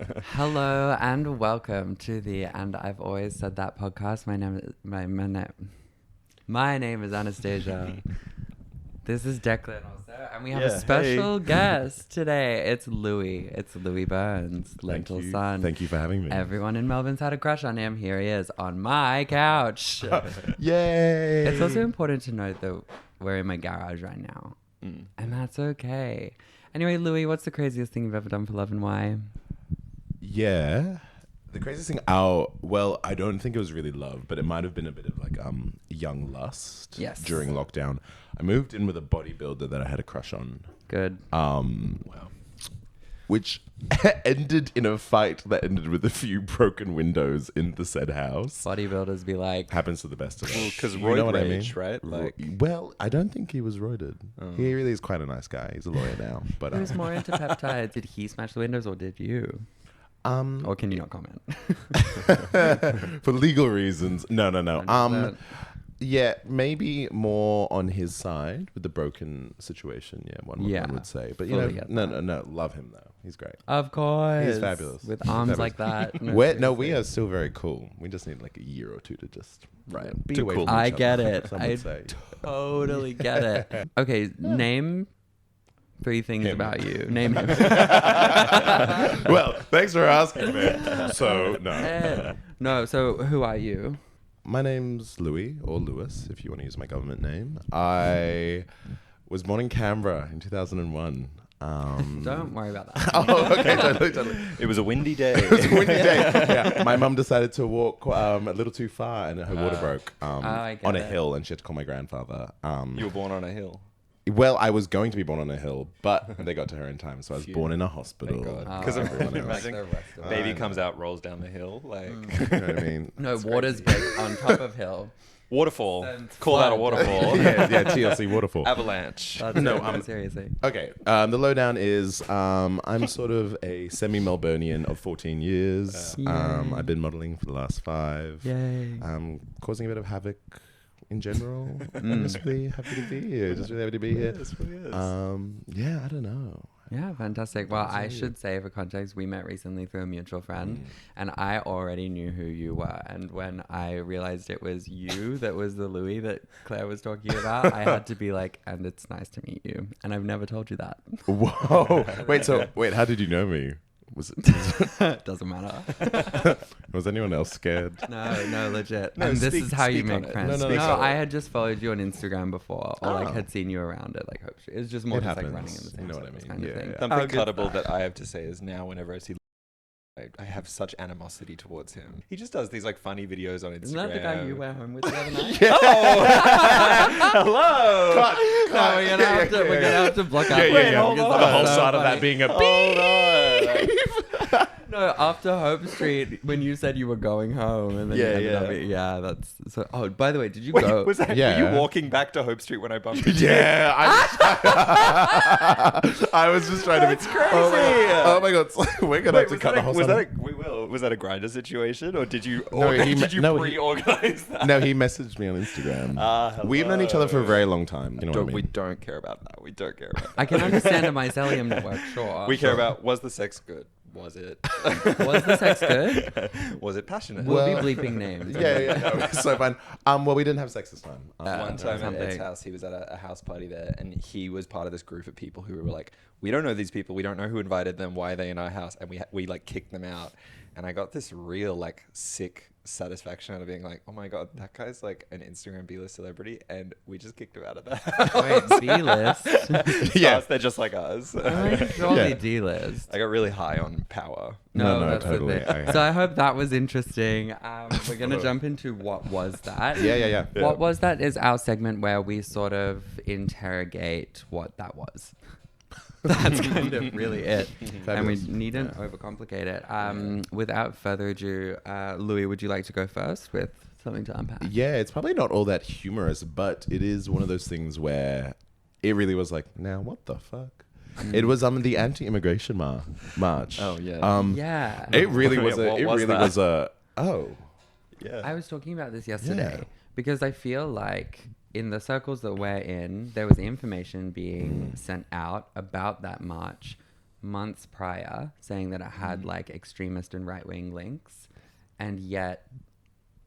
Hello and welcome to the And I've Always Said That podcast. My name is Anastasia. This is Declan also, and we have a special guest today. It's Louis. It's Louis Burns, Lentil Sun. Thank you for having me. Everyone in Melbourne's had a crush on him. Here he is on my couch. Yay! It's also important to note that we're in my garage right now, and that's okay. Anyway, Louis, what's the craziest thing you've ever done for love and why? Yeah. The craziest thing, well, I don't think it was really love, but it might have been a bit of like young lust. Yes. During lockdown. I moved in with a bodybuilder that I had a crush on. Good. Wow. Which ended in a fight that ended with a few broken windows in the said house. Bodybuilders be like... Happens to the best of us. Because You know what I mean? rage, right? Like, Well, I don't think he was roided. He really is quite a nice guy. He's a lawyer now. But He was more into peptides. Did he smash the windows or did you? Or can you not comment? for legal reasons. No. 100%. Yeah, maybe more on his side with the broken situation. Yeah, one would say. But you Fully know, get no. Love him though. He's great. Of course. He's fabulous. With He's arms fabulous. like that. We seriously. are still very cool. We just need like a year or two to just be Too away cool. from each I other, get it. some I would say. totally get it. Okay, name 3 things Him. about you. Name him. Well, thanks for asking, man. So no. No, so who are you? My name's Louis, or Lewis, if you want to use my government name. I was born in Canberra in 2001. Don't worry about that. Oh, okay, totally. it was a windy day. It was a windy day. Yeah, my mum decided to walk a little too far, and her water broke I get on a it. hill, and she had to call my grandfather. You were born on a hill. Well, I was going to be born on a hill, but they got to her in time, so I was born in a hospital. Thank God. Oh, Because everyone else. imagine the rest of baby I know. comes out, rolls down the hill. Like, You know what I mean? No, water's big on top of hill. waterfall. Then Call that a flood. waterfall. yeah, TLC waterfall. Avalanche. That's No, it, seriously. Okay, the lowdown is I'm sort of a semi-Melburnian of 14 years. Yay. I've been modelling for the last 5. Yay. Causing a bit of havoc in general. I'm just really happy to be here. Just really happy to be here. Yes, really is. Yeah, I don't know. Yeah, fantastic. Well, I should say for context, we met recently through a mutual friend, and I already knew who you were. And when I realized it was you that was the Louis that Claire was talking about, I had to be like, and it's nice to meet you. And I've never told you that. Whoa. Wait, how did you know me? Was Doesn't matter. was anyone else scared? No, legit. No, and this speak- is how you speak on make it. friends. No, No, speak on I it. had just followed you on Instagram before, or like Oh. had seen you around it, like Hope Street. It's just more It just like happens. running in the same You know what I circles mean. kind of Yeah, thing. yeah. Something Oh, good cuttable stuff. that I have to say is now whenever I see I have such animosity towards him. He just does these like funny videos on Instagram. Isn't that the guy you went home with the other night? Hello. No, we're gonna have to block out. hold on. The whole side of that being a Hold on. No, after Hope Street, when you said you were going home, and then Yeah, you ended up, yeah. yeah, that's so. Oh, by the way, did you Wait, go? was that, Yeah. were you walking back to Hope Street when I bumped into you? Yeah, I was just trying That's to be crazy. Oh my god, we're gonna have to was cut the whole was side. was that a grinder situation, or did you No, he did you no, he- pre-organize that? No, he messaged me on Instagram. We've known each other for a very long time. You know what I mean? We don't care about that. We don't care about that. I can understand a mycelium network, sure. We care about, was the sex good? Was it? Was the sex good? Was it passionate? We'll Well- be bleeping names. Yeah, no, it's so fun. Well, we didn't have sex this time. One time at something. Ed's house, he was at a house party there, and he was part of this group of people who were like, we don't know these people, we don't know who invited them, why are they in our house, and we like kicked them out. And I got this real like sick satisfaction out of being like, oh my god, that guy's like an Instagram B-list celebrity, and we just kicked him out of the house. Wait, B-list? Yeah. They're just like us. Surely Yeah. D-list. I got really high on power. No, that's the totally. thing. So I hope that was interesting. We're going to jump into what was that. Yeah. What was that is our segment where we sort of interrogate what that was. That's kind of really it. And we Fabulous. needn't overcomplicate it. Without further ado, Louis, would you like to go first with something to unpack? Yeah, it's probably not all that humorous, but it is one of those things where it really was like, now what the fuck? It was the anti-immigration march. Oh, yeah. Yeah. It really was Yeah, a. what It was really that? was a. Oh. Yeah. I was talking about this yesterday Yeah. because I feel like in the circles that we're in, there was information being sent out about that march months prior saying that it had like extremist and right-wing links, and yet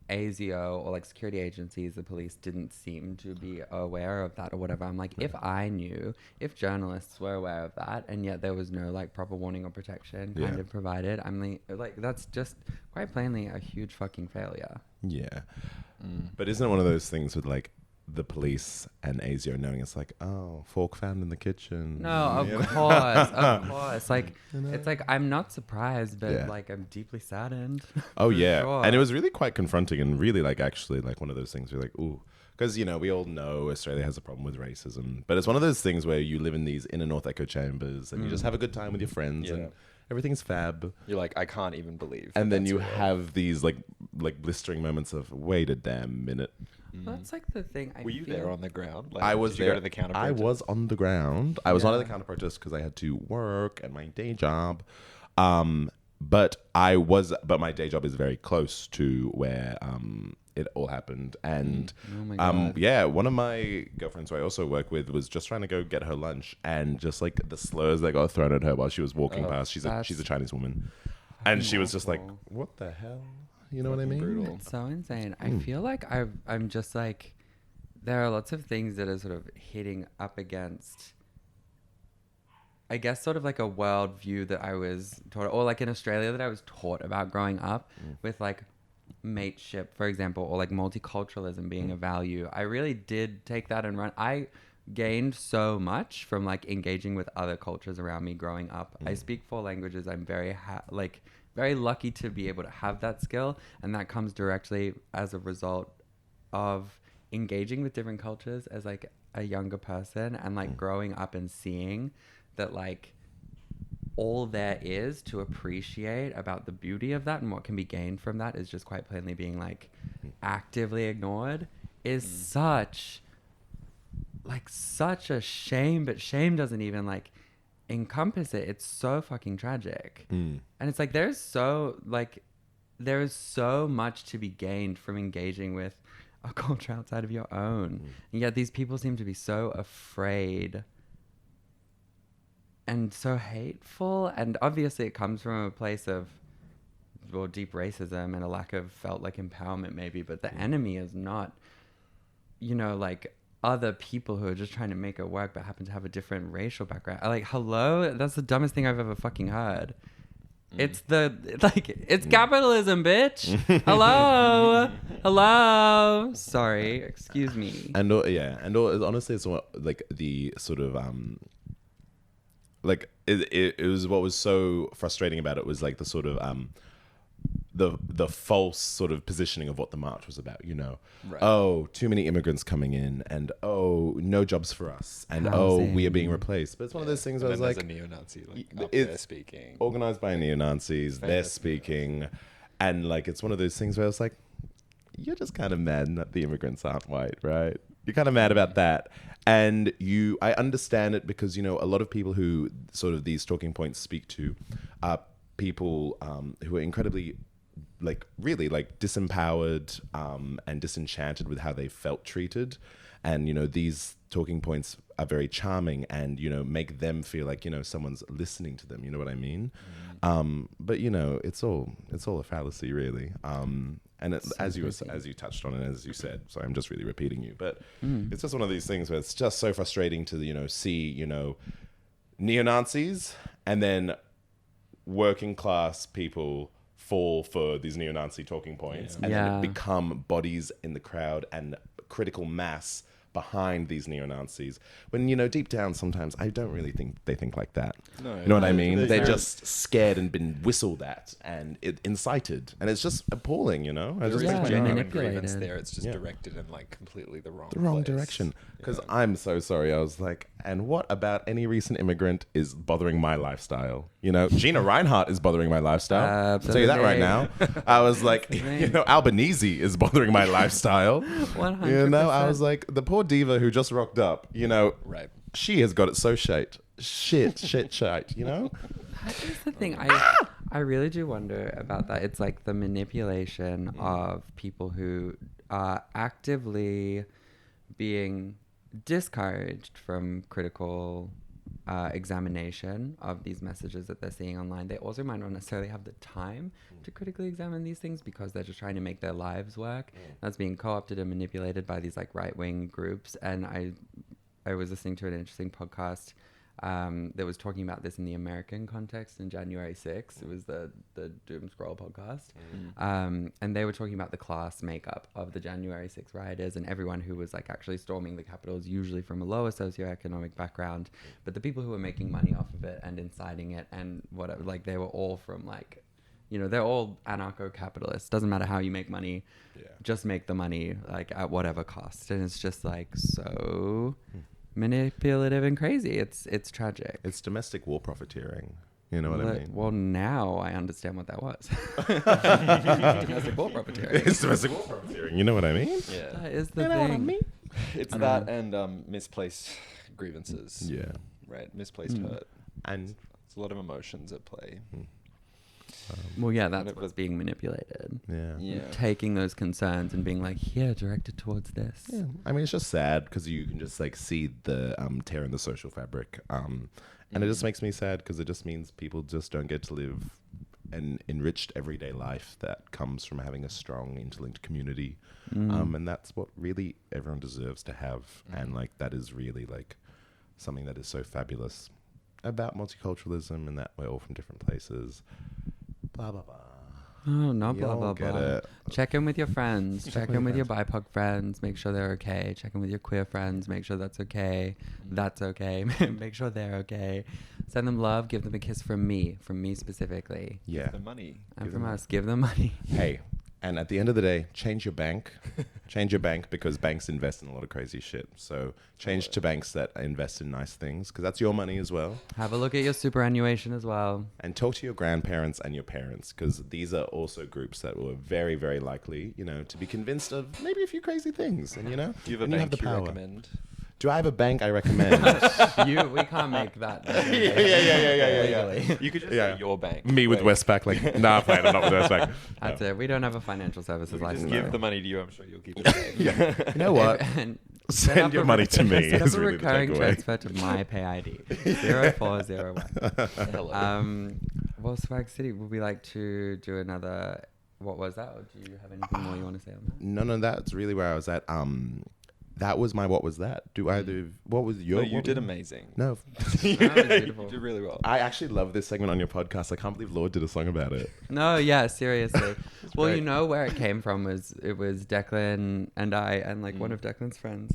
ASIO or like security agencies, the police didn't seem to be aware of that or whatever. I'm like, if I knew, if journalists were aware of that, and yet there was no like proper warning or protection kind of provided, I'm like that's just quite plainly a huge fucking failure. Yeah. But isn't it one of those things with like the police and ASIO knowing it's like, oh, fork found in the kitchen? No, of course. Like, it's like, I'm not surprised, but like, I'm deeply saddened. Oh, yeah. Sure. And it was really quite confronting and really like actually like one of those things where like, ooh. Because, you know, we all know Australia has a problem with racism. But it's one of those things where you live in these inner North echo chambers and you just have a good time with your friends and everything's fab. You're like, I can't even believe. And then you real. have these like blistering moments of, wait a damn minute. Well, that's like the thing. Were you there on the ground? Like, I was did you there. Go to the counter I protest? was on the ground. I was on the counter protest because I had to work at my day job. But my day job is very close to where it all happened. And Oh my God. one of my girlfriends who I also work with was just trying to go get her lunch, and just like the slurs that got thrown at her while she was walking past. She's a Chinese woman, and she was just like, "What the hell?" You know what I mean? Brutal. It's so insane. I feel like I'm just like, there are lots of things that are sort of hitting up against, I guess, sort of like a worldview that I was taught, or like in Australia that I was taught about growing up with like mateship, for example, or like multiculturalism being a value. I really did take that and run. I gained so much from like engaging with other cultures around me growing up. I speak 4 languages. I'm very very lucky to be able to have that skill, and that comes directly as a result of engaging with different cultures as like a younger person, and like growing up and seeing that like all there is to appreciate about the beauty of that and what can be gained from that is just quite plainly being like actively ignored is such a shame. But shame doesn't even like encompass it. It's so fucking tragic. And it's like there is so much to be gained from engaging with a culture outside of your own, and yet these people seem to be so afraid and so hateful. And obviously it comes from a place of deep racism and a lack of felt like empowerment maybe, but the enemy is not, you know, like other people who are just trying to make it work but happen to have a different racial background. Like, hello? That's the dumbest thing I've ever fucking heard. It's it's capitalism, bitch. Hello. Sorry, excuse me. And honestly, it's like the sort of like it was what was so frustrating about it was like the sort of the false sort of positioning of what the march was about, you know. Right. Oh, too many immigrants coming in, and oh, no jobs for us, and Housing. oh, we are being replaced. But it's one of those things where I was there's like, a neo-Nazi like up it's there speaking. organized by neo-Nazis, they're speaking, and like it's one of those things where I was like, you're just kind of mad that the immigrants aren't white, right? You're kind of mad about that. And I understand it because, you know, a lot of people who sort of these talking points speak to are people who are incredibly like really like disempowered and disenchanted with how they felt treated. And, you know, these talking points are very charming and, you know, make them feel like, you know, someone's listening to them. You know what I mean? But, you know, it's all a fallacy, really. And as you touched on and as you said, sorry, I'm just really repeating you, but it's just one of these things where it's just so frustrating to, you know, see, you know, neo-Nazis and then working class people fall for these neo-Nazi talking points and then it become bodies in the crowd and critical mass behind these neo-Nazis when, you know, deep down sometimes I don't really think they think like that. No, you know what I mean? They're just scared and been whistled at and incited, and it's just appalling, you know. There is Yeah, a genuine manipulated. grievance there. It's just directed in like completely the wrong place. direction. Because Yeah. I'm so sorry. I was like, and what about any recent immigrant is bothering my lifestyle? You know, Gina Reinhardt is bothering my lifestyle. I'll tell you that right now. I was like, you know, Albanese is bothering my lifestyle. 100%. You know, I was like, the poor diva who just rocked up, you know, Right. she has got it so shite, you know? That is the thing. I really do wonder about that. It's like the manipulation of people who are actively being discouraged from critical examination of these messages that they're seeing online. They also might not necessarily have the time to critically examine these things because they're just trying to make their lives work. That's being co-opted and manipulated by these like right-wing groups. And I was listening to an interesting podcast that was talking about this in the American context in January 6th. It was the Doom Scroll podcast. And they were talking about the class makeup of the January 6th rioters, and everyone who was like actually storming the Capitol is usually from a lower socioeconomic background. But the people who were making money off of it and inciting it and whatever, like they were all from like, you know, they're all anarcho-capitalists. Doesn't matter how you make money, just make the money like at whatever cost. And it's just like so manipulative and crazy. It's tragic. It's domestic war profiteering. You know what I mean? Well, now I understand what that was. Domestic war profiteering. It's domestic war profiteering. You know what I mean? Yeah. That is the You know thing. what I mean? It's that and misplaced grievances. Yeah. Right. Misplaced hurt. And It's a lot of emotions at play. Well, yeah, that's what's being manipulated. yeah. Taking those concerns and being like, here, directed towards this. Yeah. I mean, it's just sad because you can just like see the tear in the social fabric. And it just makes me sad because it just means people just don't get to live an enriched everyday life that comes from having a strong interlinked community. And that's what really everyone deserves to have. And like, that is really like something that is so fabulous about multiculturalism and that we're all from different places. Blah, blah, blah. Oh, not blah, Y'all blah, get blah. it. Check in with your friends. Check in with your BIPOC friends. Make sure they're okay. Check in with your queer friends. Make sure that's okay. That's okay. Make sure they're okay. Send them love. Give them a kiss from me specifically. Yeah. The money. And from us. Give them money. Hey, and at the end of the day, change your bank. Change your bank because banks invest in a lot of crazy shit. So change to banks that invest in nice things because that's your money as well. Have a look at your superannuation as well. And talk to your grandparents and your parents because these are also groups that were very, very likely, you know, to be convinced of maybe a few crazy things. And, you know, Do you have a when bank the you power. recommend? Do I have a bank I recommend? We can't make that. Yeah. Legally. You could just Yeah. say your bank. Me with Like, Westpac, like, nah, fine, I'm not with Westpac. That's it. We don't have a financial services Just license. give the money to you. I'm sure you'll keep it safe. You know what? And set Send up your a- money to me Set is up a really the recurring takeaway. transfer to my pay ID 0401. Hello. Well, Swag City, would we like to do another? What was that? Or do you have anything more you want to say on that? No, that's really where I was at. That was my what was that? What was your No, you what did was- amazing. No. you beautiful. did really well. I actually love this segment on your podcast. I can't believe Lord did a song about it. No, yeah, seriously. Well, great. you know where it came from was Declan and I and like one of Declan's friends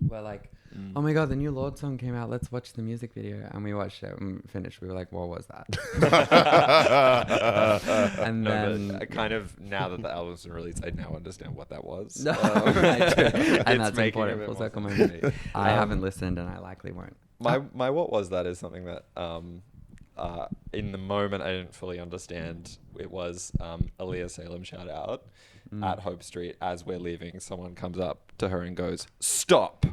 were like, oh my god, the new Lord song came out. Let's watch the music video. And we watched it and finished. We were like, what was that? And No, then but I kind of, now that the album's been released, I now understand what that was. No, right, true. And It's that's making a important. bit Full more circle sense to moment. me. I haven't listened, and I likely won't. My what was that is something that in the moment I didn't fully understand. It was Aaliyah Salem shout out at Hope Street as we're leaving. Someone comes up to her and goes, "Stop,"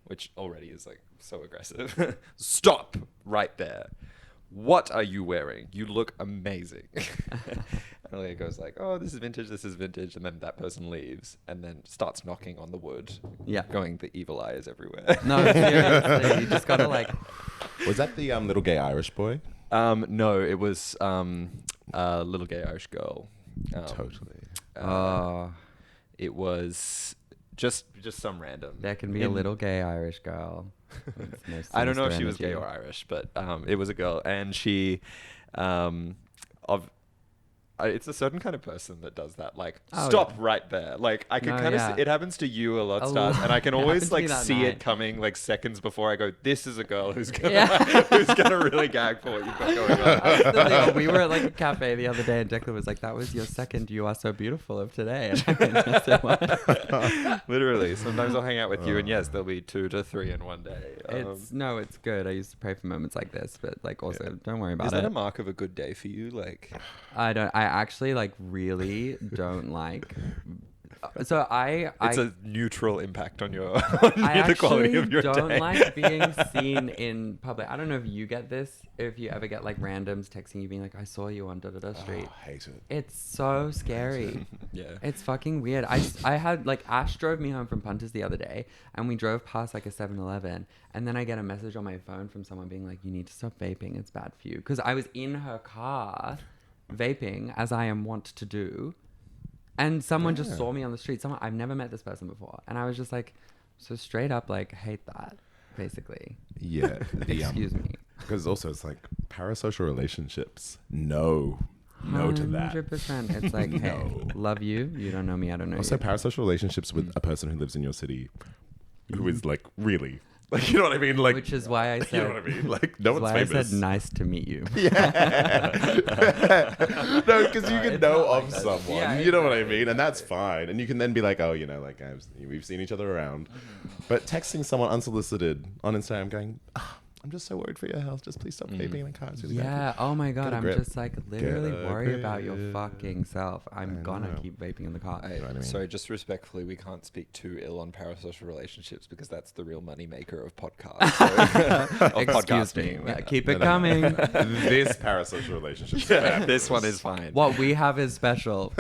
which already is like so aggressive. Stop right there. What are you wearing? You look amazing. And Aaliyah goes like, "Oh, this is vintage," and then that person leaves and then starts knocking on the wood. Yeah. Going, the evil eye is everywhere. No, seriously, you just gotta like. Was that the little gay Irish boy? No, it was a little gay Irish girl. Totally. It was just some random. There can be a little gay Irish girl. I don't know if she was gay or Irish, but it was a girl, and she, it's a certain kind of person that does that. Like, Oh, stop yeah. right there. Like, I can No, kind of yeah. see, it happens to you a lot, A Stars, lot. and I can It always happened to me like that see night. it coming like seconds before I go, this is a girl who's gonna Yeah. who's gonna really gag for what you've got going on. That's the thing. We were at like a cafe the other day, and Declan was like, "That was your second You Are So Beautiful of today." And I said, "What?" Literally, sometimes I'll hang out with you, and yes, there'll be 2 to 3 in one day. It's good. I used to pray for moments like this, but like also don't worry about Is that it. a mark of a good day for you? Like, I actually like really don't like So It's a neutral impact on your on I the quality actually of your don't day. like being seen in public. I don't know if you get this, if you ever get like randoms texting you being like, I saw you on da-da-da street. I hate it. It's so scary. Yeah. It's fucking weird. I had like Ash drove me home from Punters the other day and we drove past like a 7-Eleven and then I get a message on my phone from someone being like, you need to stop vaping. It's bad for you. Because I was in her car vaping as I am wont to do. And someone just saw me on the street. I've never met this person before. And I was just like, so straight up, like, hate that, basically. Yeah. Excuse me. Because also it's like parasocial relationships. No to that. 100%. It's like, hey, No. love you. You don't know me. I don't know Also you. parasocial relationships with a person who lives in your city who is like really, like, you know what I mean? Like, Which is why I said, you know what I mean? Like, no one's why famous. I said nice to meet you. Yeah. No, because you can it's know not like of that. someone. Yeah, you know what I exactly, mean? And that's fine. And you can then be like, oh, you know, like we've seen each other around. But texting someone unsolicited on Instagram going, "Ah, I'm just so worried for your health. Just please stop vaping in the car. It's really bad for you." Yeah. Oh my God. Get a I'm grip. just like literally Get a worried about your grip. fucking self. I'm I gonna know. keep vaping in the car. know what I mean? Sorry, just respectfully, we can't speak too ill on parasocial relationships because that's the real money maker of podcasts. So, of Excuse me. podcasting. Yeah, keep it No. coming. This parasocial relationship. is Yeah, fabulous. this one is fine. What we have is special.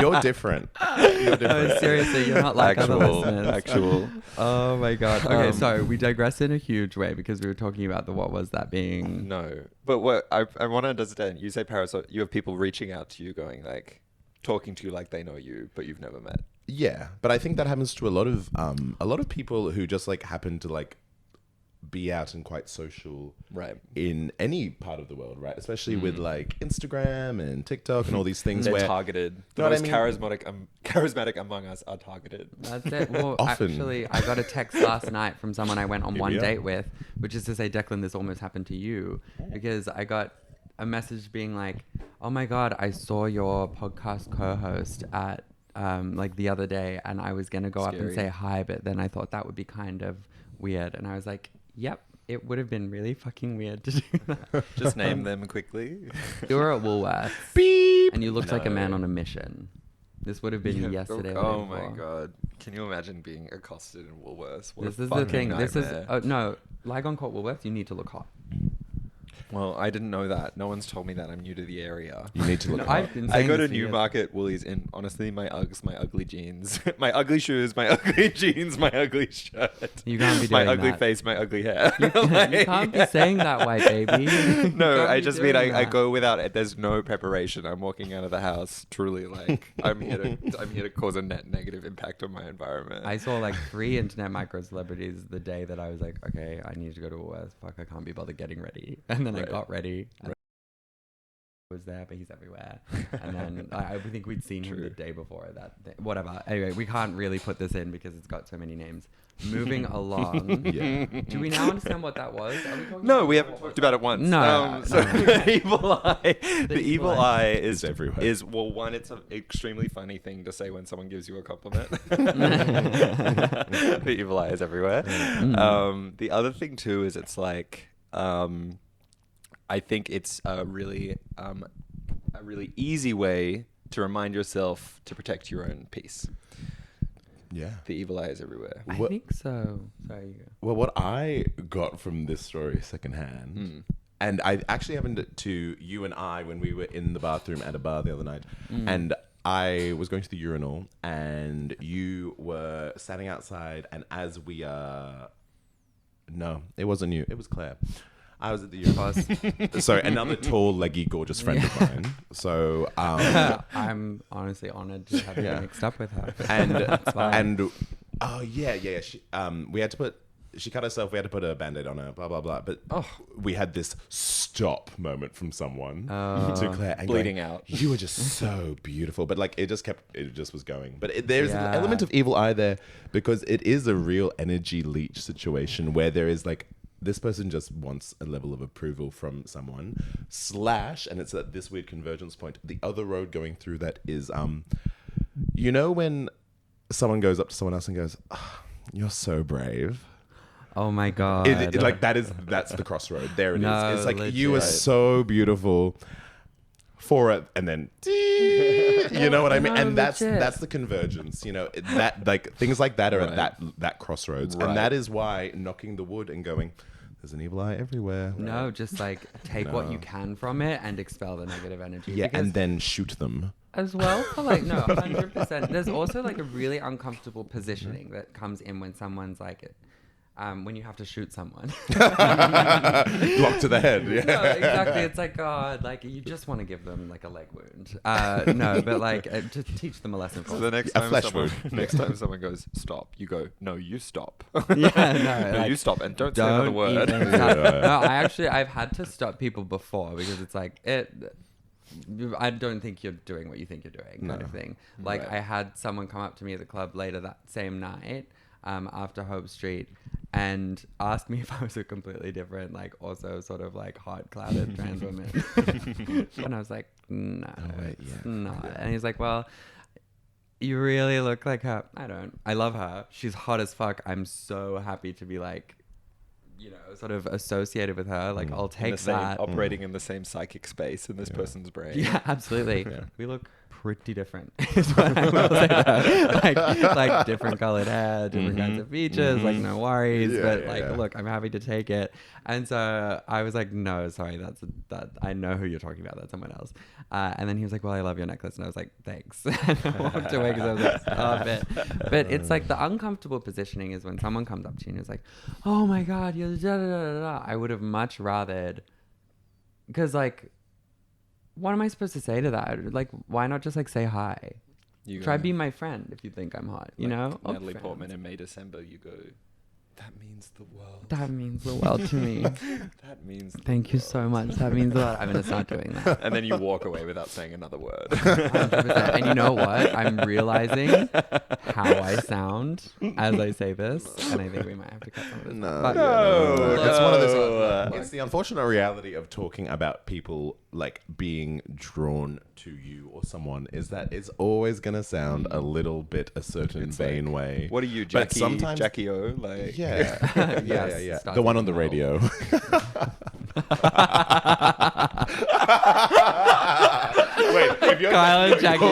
You're different. You're No, different. seriously, you're not like other listeners. actual. Oh my God. Okay, Um, so we digressed in a huge way because we were talking about the what was that being. No, but what I want to understand, you say parasocial, you have people reaching out to you going like, talking to you like they know you, but you've never met. Yeah, but I think that happens to a lot of people who just like happen to like be out and quite social Right. in any part of the world, right? Especially with like Instagram and TikTok and all these things They're where targeted. The Know what I most mean? charismatic among us are targeted. That's it. Well, Often. actually, I got a text last night from someone I went on Here one we are. date with, which is to say, Declan, this almost happened to you because I got a message being like, oh my God, I saw your podcast co-host at like the other day and I was going to go up and Scary. say hi, but then I thought that would be kind of weird. And I was like, yep, it would have been really fucking weird to do that. Just name them quickly. You were at Woolworths beep. and you looked like a man No. on a mission. This would have been Yeah, yesterday. or the Oh day my before. God. Can you imagine being accosted in Woolworths? What This a is the fucking thing. This is nightmare. no. Like on Court Woolworths, you need to look hot. Well, I didn't know that. No one's told me that. I'm new to the area. You need to look No, up. I've been I saying go to this for years. Newmarket Woolies in honestly my Uggs, my ugly jeans, my ugly shoes, my ugly jeans, my ugly shirt. You can't be my doing ugly that. face, my ugly hair. You can't be saying that, white baby. You No, can't I be just mean doing I that. go without it. There's no preparation. I'm walking out of the house truly like I'm here to cause a net negative impact on my environment. I saw like 3 internet micro celebrities the day that I was like, okay, I need to go to Woolworths. Fuck, I can't be bothered getting ready. And then Right. I got ready. And was there, but he's everywhere. And then I think we'd seen him the day before that. Whatever. Anyway, we can't really put this in because it's got so many names. Moving along. Yeah. Do we now understand what that was? Are we talking No, about we what haven't was talked about it once. No, So no. the evil eye. The evil evil eye. eye It's everywhere. Is well, one, it's an extremely funny thing to say when someone gives you a compliment. The evil eye is everywhere. The other thing too is it's like I think it's a really easy way to remind yourself to protect your own peace. Yeah. The evil eye is everywhere. I What- think so. Sorry. You go. Well, what I got from this story secondhand, and I actually happened to you and I when we were in the bathroom at a bar the other night, and I was going to the urinal, and you were standing outside, and as we no, it wasn't you, it was Claire. I was at the urinal. Sorry, another tall, leggy, gorgeous friend of mine. So, I'm honestly honored to have Yeah. you mixed up with her. and oh yeah. We had to put. She cut herself. We had to put a band-aid on her. Blah blah blah. But we had this stop moment from someone to Claire, and Bleeding going, out. You were just so beautiful, but like it just was going. But there's an Yeah. element of evil eye there because it is a real energy leech situation where there is like. This person just wants a level of approval from someone / and it's at this weird convergence point. The other road going through that is, you know, when someone goes up to someone else and goes, "Ah, you're so brave." Oh my God. Like that's the crossroad. There it is. No, It's like legit. you are so beautiful for it, and then You know what I mean? No, And that's legit. the convergence. That like things like that are Right. at that crossroads, Right. and that is why knocking the wood and going, there's an evil eye everywhere. No, just like take what you can from it and expel the negative energy. Yeah, Because and then shoot them. as well for like, no, 100%. There's also like a really uncomfortable positioning that comes in when someone's like, when you have to shoot someone. Block to the head. Yeah. No, exactly. It's like, God, like you just want to give them like a leg wound. No, but like to teach them a lesson. So the next A time, flesh next time someone goes, stop, you go, no, you stop. Yeah, no, No, like, you stop and don't say another word. even stop. No, I've had to stop people before because it's like I don't think you're doing what you think you're doing, kind of thing. Like Right. I had someone come up to me at the club later that same night, after Hope Street, and asked me if I was a completely different, like also sort of like hot clouded trans woman. And I was like, no, wait, it's yeah. not. And he's like, well, you really look like her. I don't. I love her. She's hot as fuck. I'm so happy to be like, sort of associated with her. Like, I'll In take the same, that. operating in the same psychic space in this person's brain. Yeah, absolutely. Yeah. We look pretty different. Is what I will say though. like different colored hair, different kinds of features. Like no worries, Yeah, but yeah, like yeah. look, I'm happy to take it. And so I was like, no, sorry, that I know who you're talking about. That's someone else. And then he was like, well, I love your necklace, and I was like, thanks. And I walked away because I was like, stop it. But it's like the uncomfortable positioning is when someone comes up to you and is like, oh my god, you're da da da da da. I would have much rathered, because like, what am I supposed to say to that? Like, why not just like say hi? You Try go, be my friend if you think I'm hot, you like know? Natalie Friends. Portman in May December, you go, that means the world. That means the world to me. That means the Thank you so much. That means a lot. I'm going to start doing that. And then you walk away without saying another word. 100%. And you know what? I'm realizing how I sound as I say this. And I think we might have to cut some of this. No, But- It's one of No. those. It's the unfortunate reality of talking about people like being drawn to you or someone is that it's always gonna sound a little bit a certain It's vain like, way. What are you, But Jackie? sometimes- Jackie O? Like, Yeah, Yes, yeah. starts The one with on the an L. radio. Wait, if you're Kyle and Jackie.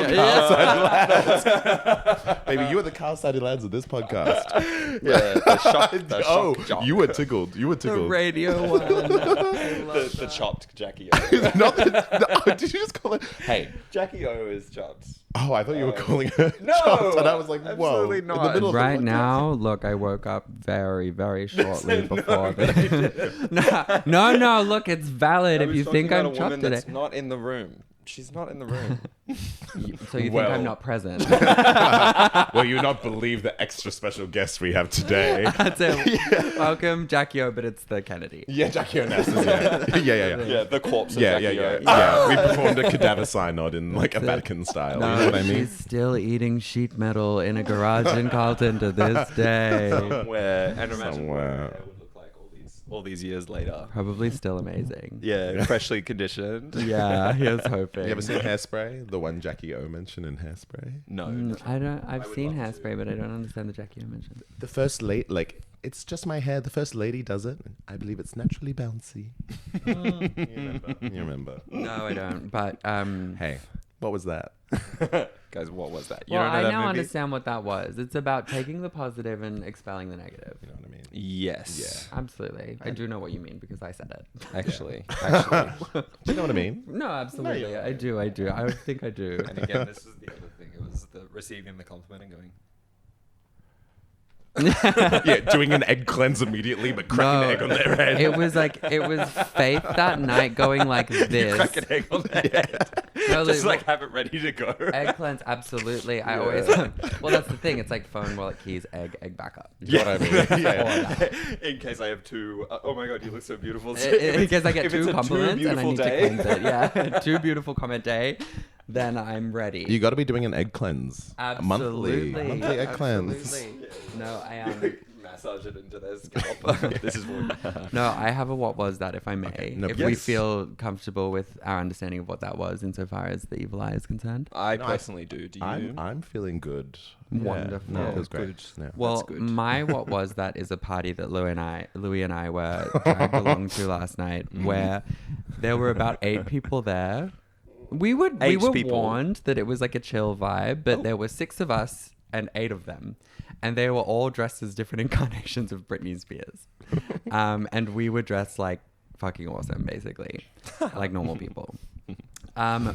maybe you were the Carl Sadie lads of this podcast. yeah, the shock, the Oh, shock jock. you were tickled. You were The tickled. radio one. I love the that. chopped Jackie O. Not did you just call it? Hey. Jackie O is chopped. Oh, I thought you were calling her No, chopped, and I was like, whoa. absolutely In the not. middle of the Right podcast. now, look, I woke up very, very shortly No, before but this. No, look, it's valid I if was you talking think about I'm a chopped woman today. that's not in the room. She's not in the room. So you think Well. I'm not present? Well, you not believe the extra special guest we have today. That's it. Welcome, Jackie O, but it's the Kennedy. Yeah, Jackie Onassis, yeah. Yeah, the corpse of Yeah. Jackie O. Yeah, we performed a cadaver synod in like a Vatican style. No, you know what I mean? she's still eating sheet metal in a garage in Carlton to this day. Somewhere. And imagine Somewhere. what it would look like all these years later. Probably still amazing. Yeah, freshly conditioned. Yeah, here's hoping. You ever seen Hairspray? The one Jackie O mentioned in Hairspray? No. I don't. I've would seen love to. Hairspray, but I don't understand the Jackie O mentioned. The first lady, like, it's just my hair. The first lady does it. I believe it's naturally bouncy. You remember? No, I don't. But Hey, what was that? Guys, what was that? well, don't know I that now movie? understand what that was. It's about taking the positive and expelling the negative. You know what I mean? Yes. Absolutely. I do know what you mean because I said it. Actually. Do you know what I mean? No, absolutely. you're I do. I think I do. And again, this is the other thing. It was the receiving the compliment and going, Yeah, doing an egg cleanse immediately, but cracking the egg on their head. It was Faith that night going like this. crack an egg on their head. No, Just like, like have it ready to go. egg cleanse, absolutely. I always well, that's the thing. It's like phone, wallet, keys, egg backup. You know what I mean? Yeah. In case I have two, oh my god, you look so beautiful. In case I get If it's two a compliments and I beautiful need day. to cleanse it. Yeah, two beautiful comment day. Then I'm ready. You got to be doing an egg cleanse. Absolutely. A monthly egg cleanse. Absolutely. No, I am. Massage it into their scalp. This is what. No, I have a what was that, if I may. Okay. No, if we please. feel comfortable with our understanding of what that was insofar as the evil eye is concerned. I No, I- personally do. Do you? I'm feeling good. Wonderful. Yeah, no, it was Good. great. Yeah. Well, good. my what was that is a party that Louis and I were dragged along to last night, where there were about 8 people there. We were people. warned that it was like a chill vibe, but there were 6 of us and 8 of them, and they were all dressed as different incarnations of Britney Spears, and we were dressed like fucking awesome, basically, like normal people.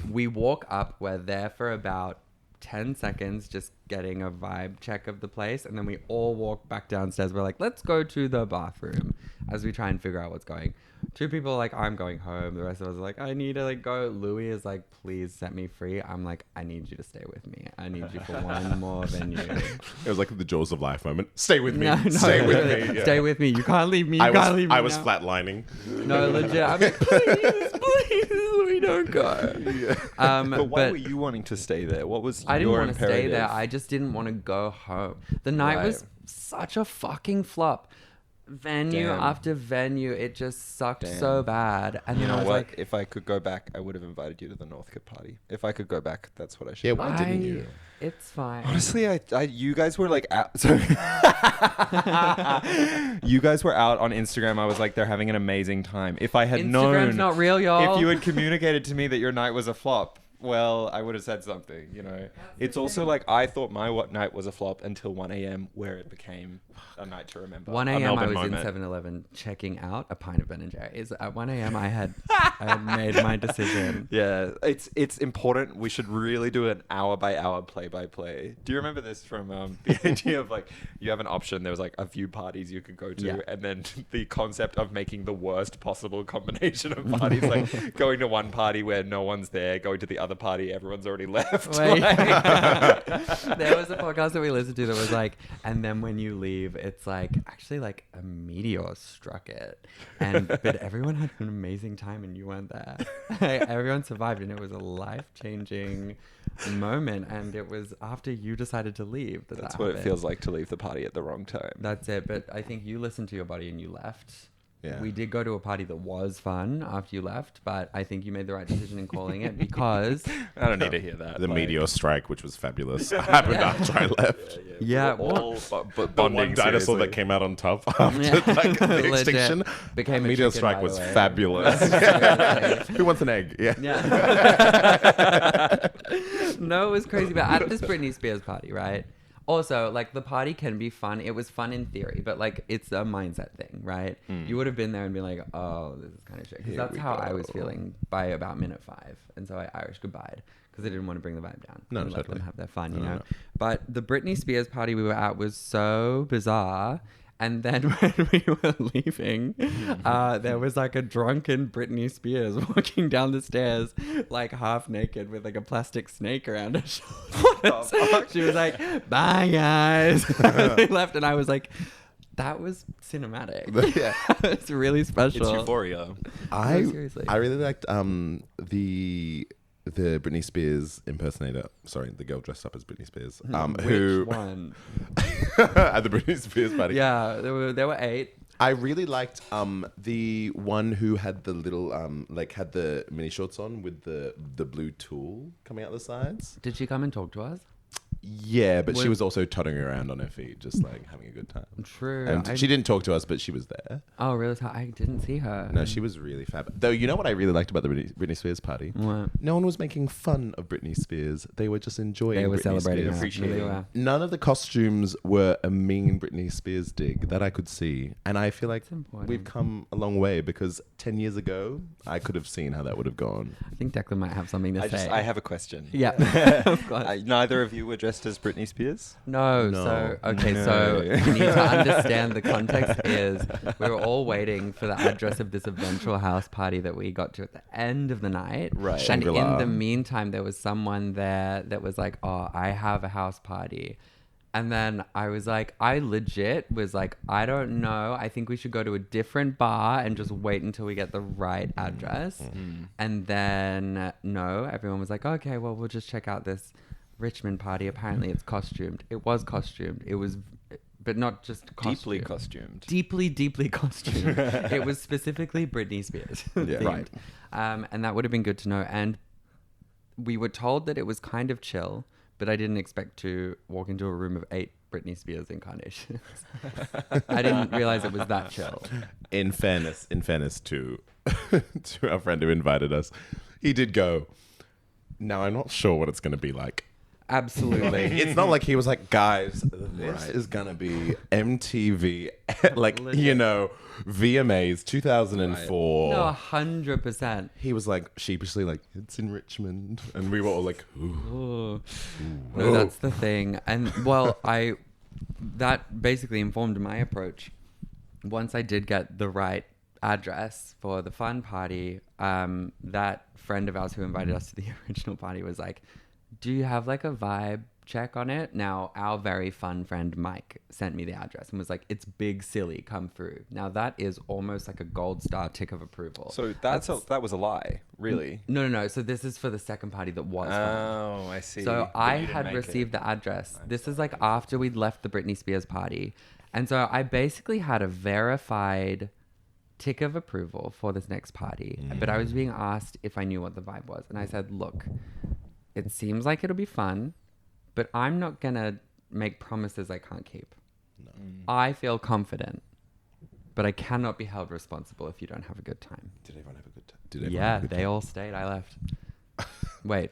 We walk up. We're there for about 10 seconds, just getting a vibe check of the place, and then we all walk back downstairs. We're like, let's go to the bathroom as we try and figure out what's going. 2 people are like, I'm going home. The rest of us are like, I need to like go. Louis is like, please set me free. I'm like, I need you to stay with me. I need you for one more venue. It was like the Jaws of Life moment. Stay with me. No, Stay with me. Yeah. Stay with me. You can't leave me. You can't leave me. I was now. flatlining. No, legit. I'm like, please, we don't go. Yeah. But why were you wanting to stay there? What was I didn't your want to stay there. imperative? I just didn't want to go home. The night Right. was such a fucking flop. Venue Damn. after venue, it just sucked so bad. And You then I know was what? like, If I could go back, I would have invited you to the Northcote party. If I could go back, that's what I should. Yeah, have why done. didn't you? It's fine. Honestly, you guys were like out. So you guys were out on Instagram. I was like, they're having an amazing time. If I had Instagram's known, not real, y'all. if you had communicated to me that your night was a flop, well, I would have said something. You know, it's also like I thought my night was a flop until 1 a.m. where it became a night to remember. 1 A a.m. I Melbourne was moment. in 7-Eleven checking out a pint of Ben & Jerry's. At 1 a.m. I had made my decision. Yeah, it's important. We should really do an hour by hour play by play. Do you remember this from the idea of like you have an option? There was like a few parties you could go to, Yeah. and then the concept of making the worst possible combination of parties, like going to one party where no one's there, going to the other party, everyone's already left. Wait. Like- There was a podcast that we listened to that was like, and then when you leave, it's like actually like a meteor struck it, but everyone had an amazing time and you weren't there. Everyone survived, and it was a life-changing moment. And it was after you decided to leave That's that what it happened. feels like to leave the party at the wrong time. That's it. But I think you listened to your body and you left. Yeah. We did go to a party that was fun after you left, but I think you made the right decision in calling it because I don't need to hear that. The like- meteor strike, which was fabulous, happened after I left. Yeah, we're all But bonding. one dinosaur seriously. that came out on top after Yeah. like, the Legit. extinction. Became a meteor chicken, strike by was the way. fabulous. Seriously. Who wants an egg? Yeah. Yeah. No, it was crazy. But at this Britney Spears party, right? Also, like the party can be fun. It was fun in theory, but like it's a mindset thing, right? You would have been there and been like, "Oh, this is kind of shit." Because Here that's we how I was go. feeling by about minute 5, and so I Irish goodbyed because I didn't want to bring the vibe down. No, and let totally. them have their fun, you No, know. no. But the Britney Spears party we were at was so bizarre. And then when we were leaving, there was like a drunken Britney Spears walking down the stairs, like half naked with like a plastic snake around her shoulders. She was like, "Bye, guys." They left, and I was like, "That was cinematic. Yeah. It's really special." It's euphoria. seriously. I really liked the Britney Spears impersonator. Sorry, the girl dressed up as Britney Spears. Who Which one? at the Britney Spears party. Yeah, there were 8. I really liked the one who had the little like had the mini shorts on with the blue tool coming out the sides. Did she come and talk to us? Yeah, but she Well- was also tottering around on her feet, just like having a good time. True. And she didn't talk to us, but she was there. Oh, really? I didn't see her. No, she was really fab. Though, you know what I really liked about the Britney Spears party? What? No one was making fun of Britney Spears. They were just enjoying They were Britney celebrating her. Spears. Appreciating. Really were. None of the costumes were a mean Britney Spears dig that I could see. And I feel like important. we've come a long way because 10 years ago, I could have seen how that would have gone. I think Declan might have something to say. I have a question. Yeah. Of course. Neither of you were dressed as Britney Spears? No, No. so okay, No. so you need to understand the context is we were all waiting for the address of this eventual house party that we got to at the end of the night. Right. And in Shangri-La. the meantime, there was someone there that was like, "Oh, I have a house party." And then I was like, I legit was like, I don't know. I think we should go to a different bar and just wait until we get the right address. And then, no, everyone was like, okay, well, we'll just check out this Richmond party. Apparently it's costumed. It was costumed. It was, but not just costumed. Deeply costumed. Deeply costumed. It was specifically Britney Spears. themed. Right. And that would have been good to know. And we were told that it was kind of chill, but I didn't expect to walk into a room of 8 Britney Spears incarnations. I didn't realize it was that chill. In fairness to our friend who invited us, he did go, Now, I'm not sure what it's going to be like. Absolutely. It's not like he was like, guys, this is going to be MTV, like, you know, VMAs 2004. No, 100%. He was like, sheepishly like, it's in Richmond. And we were all like, ooh. No, that's the thing. And well, that basically informed my approach. Once I did get the right address for the fun party, that friend of ours who invited us to the original party was like, do you have like a vibe check on it? Now, our very fun friend Mike sent me the address and was like, it's big silly, come through. Now that is almost like a gold star tick of approval. So that was a lie, really? No. So this is for the second party that was fun. Oh, I see. So I had received the address. This is like after we'd left the Britney Spears party. And so I basically had a verified tick of approval for this next party. But I was being asked if I knew what the vibe was. And I said, look, it seems like it'll be fun, but I'm not going to make promises I can't keep. No. I feel confident, but I cannot be held responsible if you don't have a good time. Did everyone have a good time? Yeah, they all stayed. I left. Wait.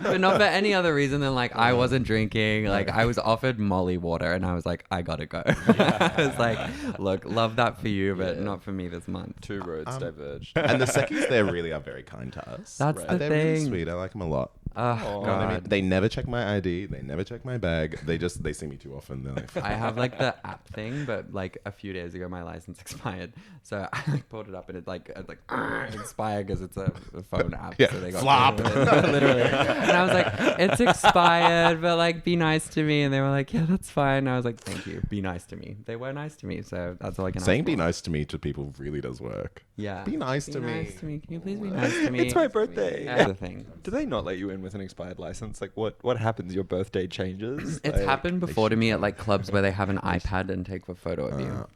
But not for any other reason than like I wasn't drinking. Like I was offered Molly water and I was like, I gotta go. I was like, look, love that for you, but not for me this month. Two roads diverged. And the Seckies there really are very kind to us. That's the They're thing. really sweet. I like them a lot. Oh, God. They never check my ID. They never check my bag. They see me too often. They're like, I have like the app thing, but like a few days ago my license expired, so I like pulled it up and it expired because it's a phone app. Yeah, so they got flop. literally. And I was like, it's expired, but like be nice to me. And they were like, yeah, that's fine. And I was like, thank you. Be nice to me. They were nice to me, so that's all I can. saying ask "be for. nice to me" to people really does work. Yeah. Be nice to me. Nice to me. Can you please be nice to me? It's my birthday. That's the thing. Do they not let you in with an expired license? Like what happens? Your birthday changes? It's happened before to me at like clubs where they have an iPad and take a photo of you,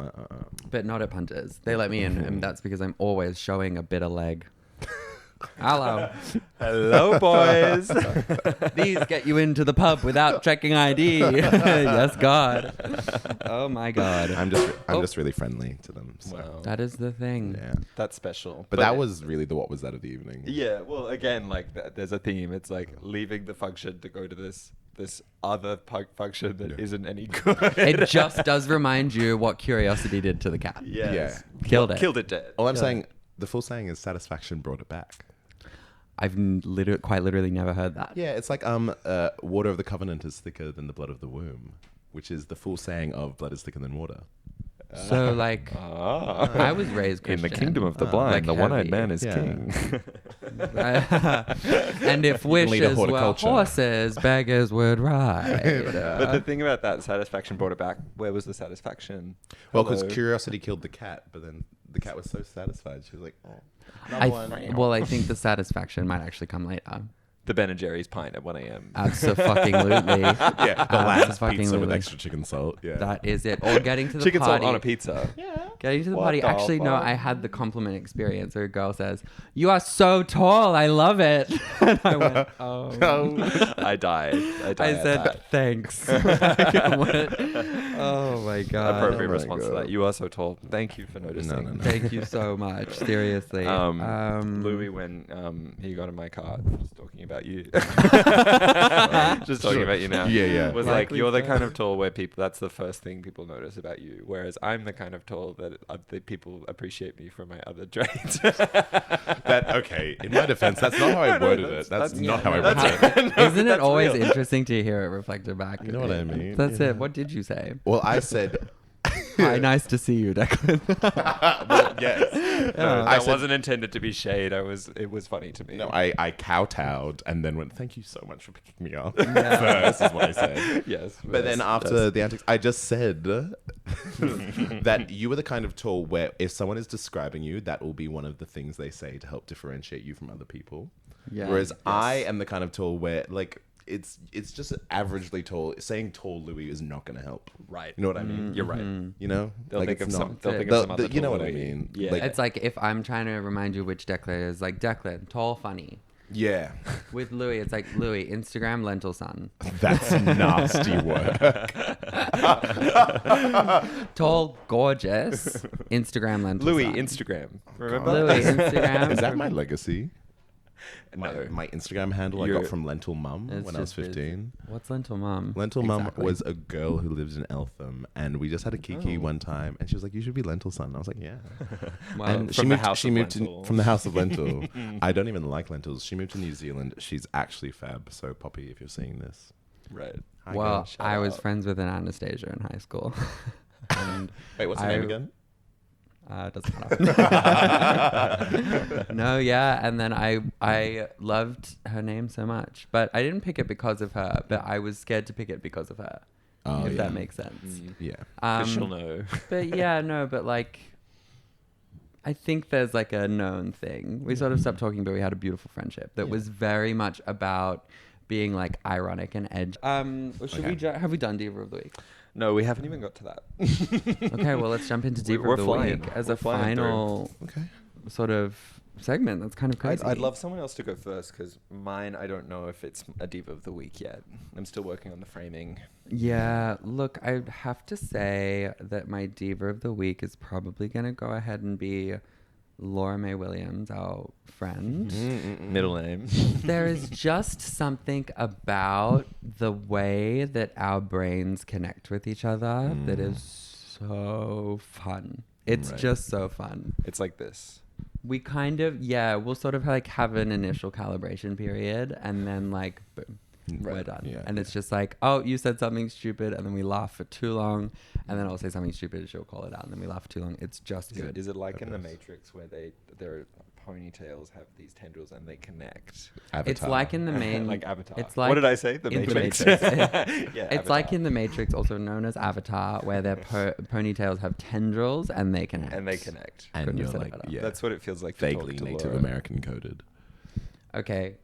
but not at punters. They let me in, and that's because I'm always showing a bit of leg. Hello. Hello, boys. These get you into the pub without checking ID. Yes, God. Oh my God. I'm just really friendly to them. So. Wow. That is the thing. Yeah. That's special. But that was really the what was that of the evening. Yeah, well, again, like there's a theme. It's like leaving the function to go to this other function that isn't any good. It just does remind you what curiosity did to the cat. Yes. Yeah. Killed it. Killed it dead. All I'm saying, the full saying is satisfaction brought it back. I've quite literally never heard that. Yeah, it's like water of the covenant is thicker than the blood of the womb, which is the full saying of blood is thicker than water. So like, I was raised Christian. In the kingdom of the blind, like the one-eyed heavy. man is Yeah. king. And if lead a wishes were horticulture. horses, beggars would ride. But the thing about that satisfaction brought it back. Where was the satisfaction? Well, because Hello. curiosity killed the cat, but then the cat was so satisfied. She was like, oh, I think the satisfaction might actually come later. The Ben & Jerry's pint at 1 a.m. Absolutely. yeah, the last pizza with Abso-fucking-lutely. extra chicken salt. Yeah. That is it. Or getting to the Chicken party. salt on a pizza. Getting to the What party. the Actually, no, fuck? I had the compliment experience where a girl says, "You are so tall. I love it." And I went, "Oh." I died. I at said, that. "Thanks." Oh my God. Appropriate Oh my response to God. that. You are so tall. Thank you for noticing. No. Thank you so much. Seriously. Louis, when he got in my car, just talking about you. Just talking about you now. Yeah. Was like, Likely you're the so. kind of tall where people, that's the first thing people notice about you. Whereas I'm the kind of tall that the people appreciate me for my other traits. Okay, in my defense, that's not how I worded it. That's not how I worded it. Isn't it that's always real. interesting to hear it reflected back? You know what I mean? That's it. What did you say? Well, I said, Hi, nice to see you, Declan. well, yes. No, I that said- wasn't intended to be shade. It was funny to me. No, I kowtowed and then went, thank you so much for picking me up. First is what I said. Yes. But then after the antics, I just said that you were the kind of tall where if someone is describing you, that will be one of the things they say to help differentiate you from other people. Yeah. Whereas I am the kind of tall where, like, it's just averagely tall. Saying tall Louis is not going to help. Right. You know what I mean? You're right. You know? They'll Like, think it's of not- some. They'll think of some other you know tall what I Louis. mean? Yeah. Like- It's like if I'm trying to remind you which Declan is, like Declan, tall, funny. Yeah. With Louis, it's like Louis, Instagram, lentil sun. That's nasty work. Tall, gorgeous, Instagram, lentil Louis sun. Instagram. Remember? Louis Instagram. Is that my legacy? My Instagram handle I got from Lentil Mum when I was 15. What's Lentil Mum? Lentil Mum was a girl who lived in Eltham, and we just had a kiki one time, and she was like, "You should be Lentil Son." I was like, "Yeah." Well, And she moved from the House of Lentil. I don't even like lentils. She moved to New Zealand. She's actually fab. So Poppy, if you're seeing this, Right. Well, I was friends with an Anastasia in high school. And wait, what's her name again? Doesn't matter. No, yeah, and then I loved her name so much, but I didn't pick it because of her, but I was scared to pick it because of her. If that makes sense. Yeah. She'll know. But yeah, no, but like, I think there's like a known thing. We sort of stopped talking, but we had a beautiful friendship that was very much about being like ironic and edge. Have we done Diva of the Week? No, we haven't even got to that. Okay, well, let's jump into Diva of the Week as a final sort of segment. That's kind of crazy. I'd love someone else to go first because mine, I don't know if it's a Diva of the Week yet. I'm still working on the framing. Yeah, look, I have to say that my Diva of the Week is probably going to go ahead and be Laura Mae Williams, our friend. Middle name. There is just something about the way that our brains connect with each other that is so fun. It's just so fun. It's like this. We kind of, we'll sort of like have an initial calibration period and then like, boom. We're done. Yeah, and it's just like, oh, you said something stupid, and then we laugh for too long, and then I'll say something stupid and she'll call it out, and then we laugh for too long. It's just good. Is it like in The Matrix where their ponytails have these tendrils and they connect? Avatar. It's like in the main... like Avatar. It's like what did I say? The Matrix. It's Avatar. Like in The Matrix, also known as Avatar, where their ponytails have tendrils and they connect. And you're like, that's what it feels like. Vaguely Native American coded. Okay.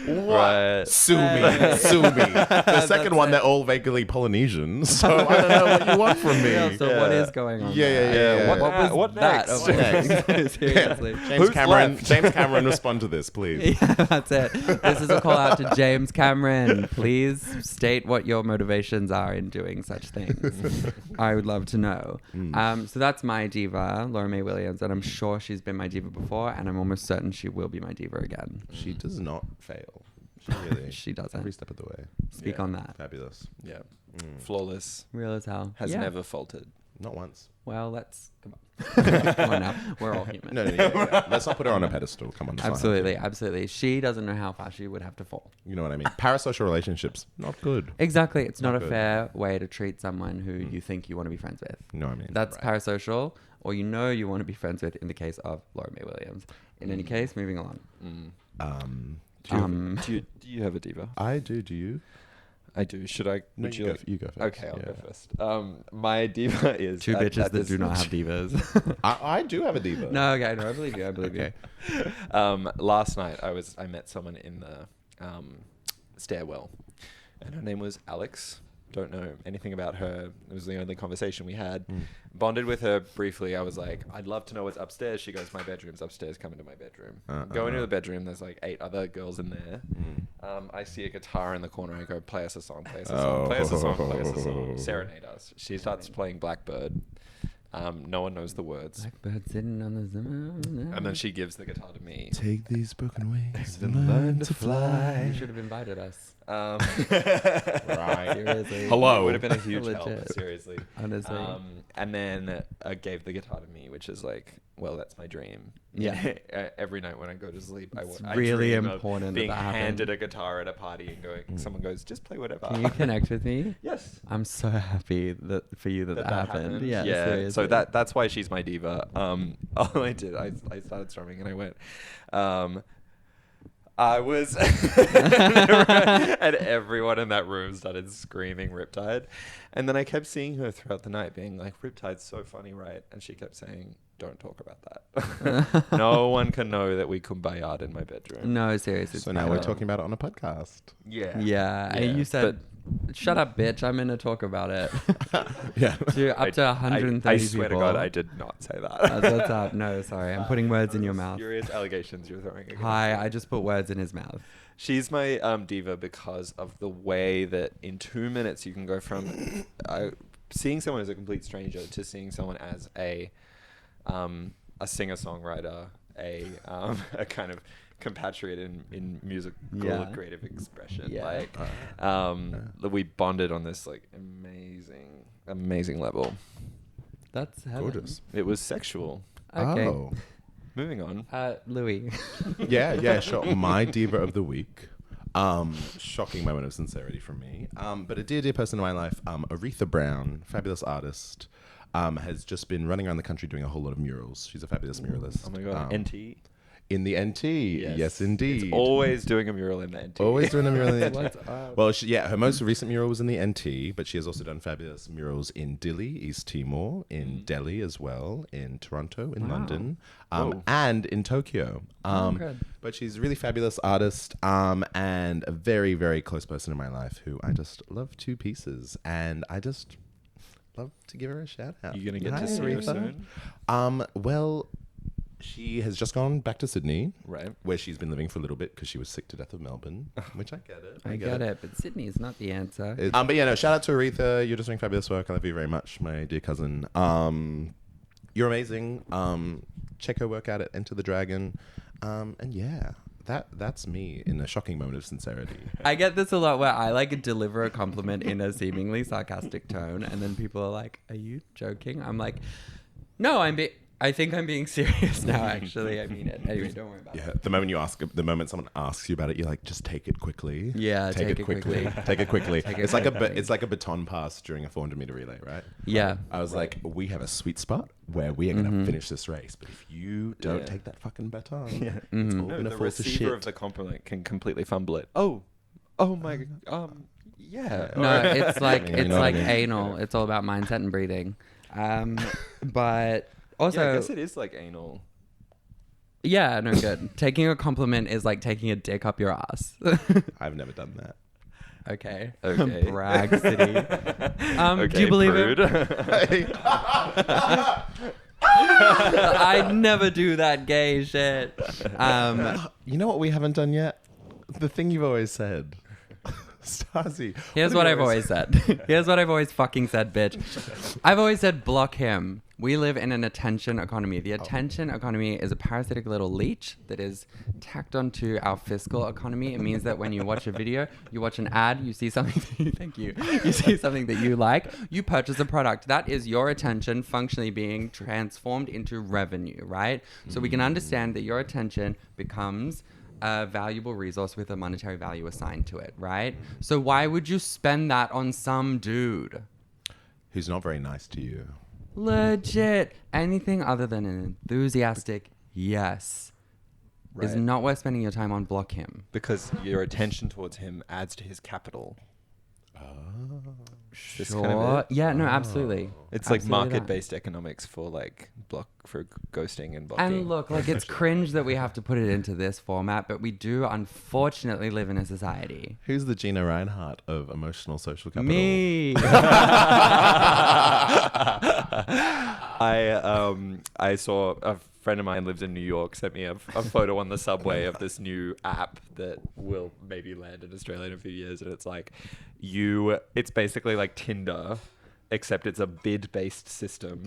What? Sue me. The second one, they're all vaguely Polynesian, so I don't know what you want from me. Yeah, so what is going on? Yeah. What next? Seriously. James Cameron, respond to this, please. Yeah, that's it. This is a call out to James Cameron. Please state what your motivations are in doing such things. I would love to know. So that's my diva, Laura Mae Williams, and I'm sure she's been my diva before, and I'm almost certain she will be my diva again. She does not fail. She doesn't. Every step of the way. Speak on that. Fabulous. Yeah. Flawless. Real as hell. Has never faltered. Not once. Well, let's... Come on. Come on now. We're all human. No. Let's not put her on a pedestal. Come on. Absolutely. She doesn't know how far she would have to fall. You know what I mean? Parasocial relationships, not good. Exactly. It's not a fair way to treat someone who you think you want to be friends with. You know what I mean? That's parasocial, or you know you want to be friends with in the case of Laura Mae Williams. In any case, moving along. Do you have a diva? I do. Do you? I do. Should I? No, you go first. Okay, I'll go first. My diva is... Two bitches that do not have divas. I do have a diva. No, I believe you. Okay. Last night, I met someone in the stairwell, and her name was Alex. Don't know anything about her. It was the only conversation we had. Bonded with her briefly. I was like, I'd love to know what's upstairs. She goes, my bedroom's upstairs. Come into my bedroom. Go into the bedroom. There's like 8 other girls in there. I see a guitar in the corner. I go, play us a song, play us a song, play us a song, play us a song. Serenade us. She starts playing Blackbird. No one knows the words. Blackbird sitting on the zimmer. And then she gives the guitar to me. Take these broken wings and learn to fly. You should have invited us. Right. Seriously. Hello. It would have been a huge help, Legit. seriously. Honestly. And then gave the guitar to me, which is like, well, that's my dream. Yeah. Every night when I go to sleep, I really dream important of being that handed a guitar at a party and going, someone goes, just play whatever. Can you connect with me? Yes. I'm so happy that for you that happened. Yeah. Seriously. So that's why she's my diva. All I did, I started strumming and I went, I was, and everyone in that room started screaming Riptide. And then I kept seeing her throughout the night being like, Riptide's so funny, right? And she kept saying, don't talk about that. No one can know that we kumbaya'd in my bedroom. No, seriously. So now we're talking about it on a podcast. Yeah. And you said, shut up, bitch. I'm going to talk about it. Yeah. Up to 130 people. I swear to God, I did not say that. That's what's up. No, sorry. I'm putting words in your mouth. Serious allegations you're throwing against Hi, I just put words in his mouth. She's my diva because of the way that in 2 minutes you can go from seeing someone as a complete stranger to seeing someone as a a singer-songwriter, a kind of compatriot in musical creative expression. Yeah. We bonded on this like amazing level. That's heaven. Gorgeous. It was sexual. Okay. Oh. Moving on. Louis. Yeah, sure. My diva of the week. Shocking moment of sincerity from me. But a dear person in my life, Aretha Brown, fabulous artist, has just been running around the country doing a whole lot of murals. She's a fabulous muralist. Oh my god, NT. In the NT, yes indeed. It's always doing a mural in the NT. Always doing a mural in the NT. What's up? Well, her most recent mural was in the NT, but she has also done fabulous murals in Dili, East Timor, in Delhi as well, in Toronto, in London, and in Tokyo. Good. But she's a really fabulous artist and a very, very close person in my life who I just love to pieces. And I just love to give her a shout out. You gonna get Hi, to see her Aretha. soon? Well, she has just gone back to Sydney, Right. where she's been living for a little bit because she was sick to death of Melbourne, which I get it. I get it, but Sydney is not the answer. But yeah, no, shout out to Aretha. You're just doing fabulous work. I love you very much, my dear cousin. You're amazing. Check her work out at Enter the Dragon. And yeah, that's me in a shocking moment of sincerity. I get this a lot where I like deliver a compliment in a seemingly sarcastic tone, and then people are like, "Are you joking?" I'm like, "No, I think I'm being serious now. Actually, I mean it. Anyway, don't worry about it." Yeah, the moment someone asks you about it, you're like, just take it quickly. Yeah, take it quickly. Take it quickly. Take it It's like quickly. it's like a baton pass during a 400-meter relay, right? Yeah. I was like, we have a sweet spot where we are going to finish this race, but if you don't take that fucking baton, it's all No, going to the fall to receiver shit. of the compliment can completely fumble it. Oh my. Yeah. No, it's like You know what I mean? anal. It's all about mindset and breathing. But also, Yeah, I guess it is like anal. yeah, no good. Taking a compliment is like taking a dick up your ass. I've never done that. Okay. Okay. Brag City. Okay, Do you believe prude. it? I never do that gay shit. You know what we haven't done yet? The thing you've always said. Stasi. Here's what I've always said. Here's what I've always fucking said, bitch. I've always said block him. We live in an attention economy. The attention economy is a parasitic little leech that is tacked onto our fiscal economy. It means that when you watch a video, you watch an ad, you see something you see something that you like, you purchase a product. That is your attention functionally being transformed into revenue, right? So we can understand that your attention becomes a valuable resource with a monetary value assigned to it, right? So why would you spend that on some dude? Who's not very nice to you. Legit. Anything other than an enthusiastic yes is Right. not worth spending your time on. Block him. Because your attention towards him adds to his capital. This kind of Sure. it? Yeah, no, absolutely. It's like Absolutely that. market-based economics for ghosting and blocking. And look, like it's cringe that we have to put it into this format, but we do unfortunately live in a society. Who's the Gina Reinhardt of emotional social capital? Me. I saw a friend of mine lives in New York, sent me a photo on the subway of this new app that will maybe land in Australia in a few years, and it's like it's basically like Tinder, except it's a bid-based system.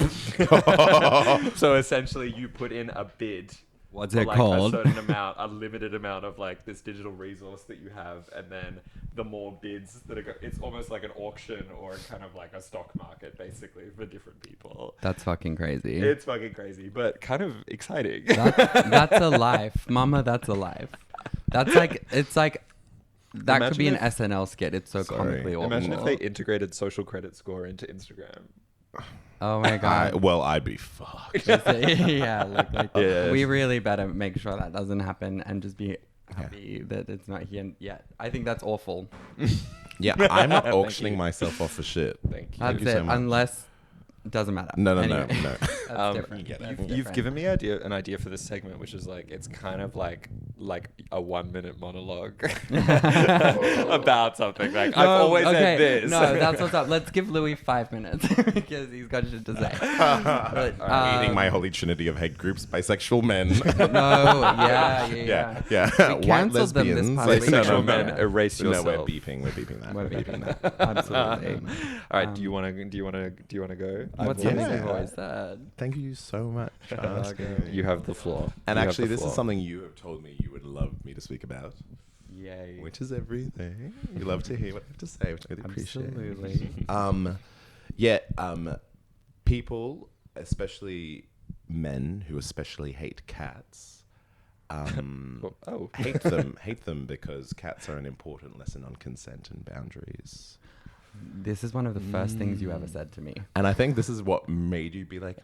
So essentially you put in a bid. What's for it like called? A certain amount, a limited amount of like this digital resource that you have, and then the more bids that it's almost like an auction or kind of like a stock market basically for different people. That's fucking crazy. It's fucking crazy, but kind of exciting. That's a life, mama. That's a life. That's like that could be an Imagine SNL skit. It's so Sorry. comically awful. Imagine if they integrated social credit score into Instagram. Oh my god. I'd be fucked. Yeah, like Yeah. we really better make sure that doesn't happen and just be happy that it's not here yet. I think that's awful. Yeah, I'm not Thank auctioning you. myself off for shit. Thank you. That's you it. so much. Unless No. doesn't matter. No. That's different. You get it. That's You've different. given me an idea for this segment, which is like it's kind of like like a 1 minute monologue about something. Like, I've always said this. No, that's what's up. Let's give Louis 5 minutes because he's got shit to say. But, Eating my holy trinity of hate groups, bisexual men. Yeah. We cancelled them this past week. Bisexual men, erase yourself. No, we're beeping that. We're beeping that. Absolutely. All right. Do you want to go? What's something you've always said? Thank you so much for asking. You have the floor. And actually, this is something you have told me you would love me to speak about. Yay. Which is everything. You love to hear what I have to say, which I really appreciate. Absolutely. People, especially men who especially hate cats, hate them because cats are an important lesson on consent and boundaries. This is one of the first things you ever said to me. And I think this is what made you be like,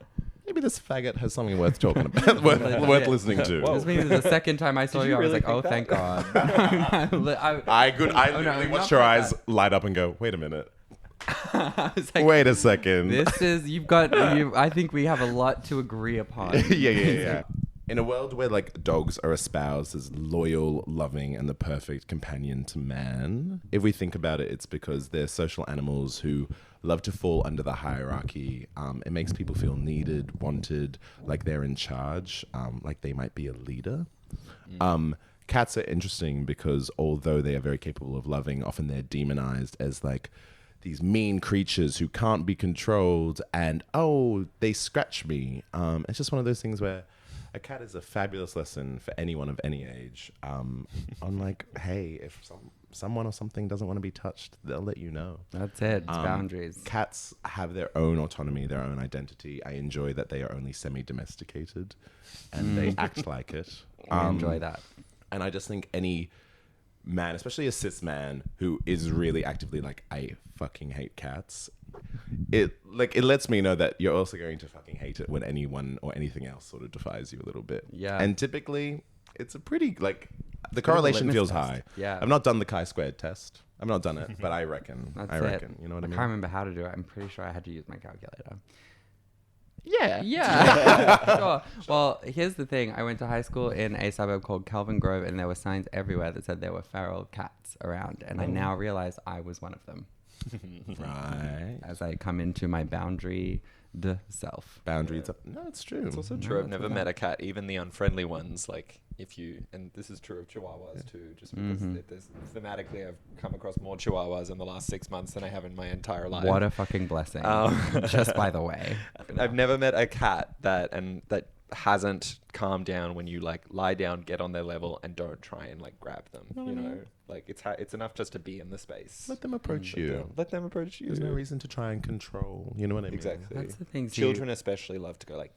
maybe this faggot has something worth talking about, worth listening to. This means the second time I saw you, I was like, oh, thank God. I literally watched your eyes light up and go, wait a minute. I was like, wait a second. This is, I think we have a lot to agree upon. Yeah. In a world where like dogs are espoused as loyal, loving, and the perfect companion to man, if we think about it, it's because they're social animals who love to fall under the hierarchy. It makes people feel needed, wanted, like they're in charge, like they might be a leader. Cats are interesting because although they are very capable of loving, often they're demonized as like these mean creatures who can't be controlled and, oh, they scratch me. It's just one of those things where a cat is a fabulous lesson for anyone of any age. On like, hey, if someone or something doesn't want to be touched, they'll let you know. That's it. It's boundaries. Cats have their own autonomy, their own identity. I enjoy that they are only semi-domesticated and they act like it. I enjoy that. And I just think any man, especially a cis man who is really actively like, I fucking hate cats, it lets me know that you're also going to fucking hate it when anyone or anything else sort of defies you a little bit. Yeah. And typically it's a pretty like the correlation feels high. Yeah. I've not done the chi-squared test. I've not done it, but I reckon. That's I reckon. You know what I mean? I can't remember how to do it. I'm pretty sure I had to use my calculator. Yeah. Sure. Well, here's the thing. I went to high school in a suburb called Kelvin Grove, and there were signs everywhere that said there were feral cats around. And I now realize I was one of them. Right. As I come into my boundary self. Boundaries up. No, it's true. It's also true. I've never met a cat, even the unfriendly ones. Like and this is true of Chihuahuas too, just because thematically I've come across more Chihuahuas in the last 6 months than I have in my entire life. What a fucking blessing. Just by the way. I've never met a cat that hasn't calmed down when you like lie down, get on their level, and don't try and like grab them. You know, like it's enough just to be in the space. Let them approach you. Let them approach you. There's no reason to try and control. You know what I mean? Exactly. That's the thing. Children especially love to go like.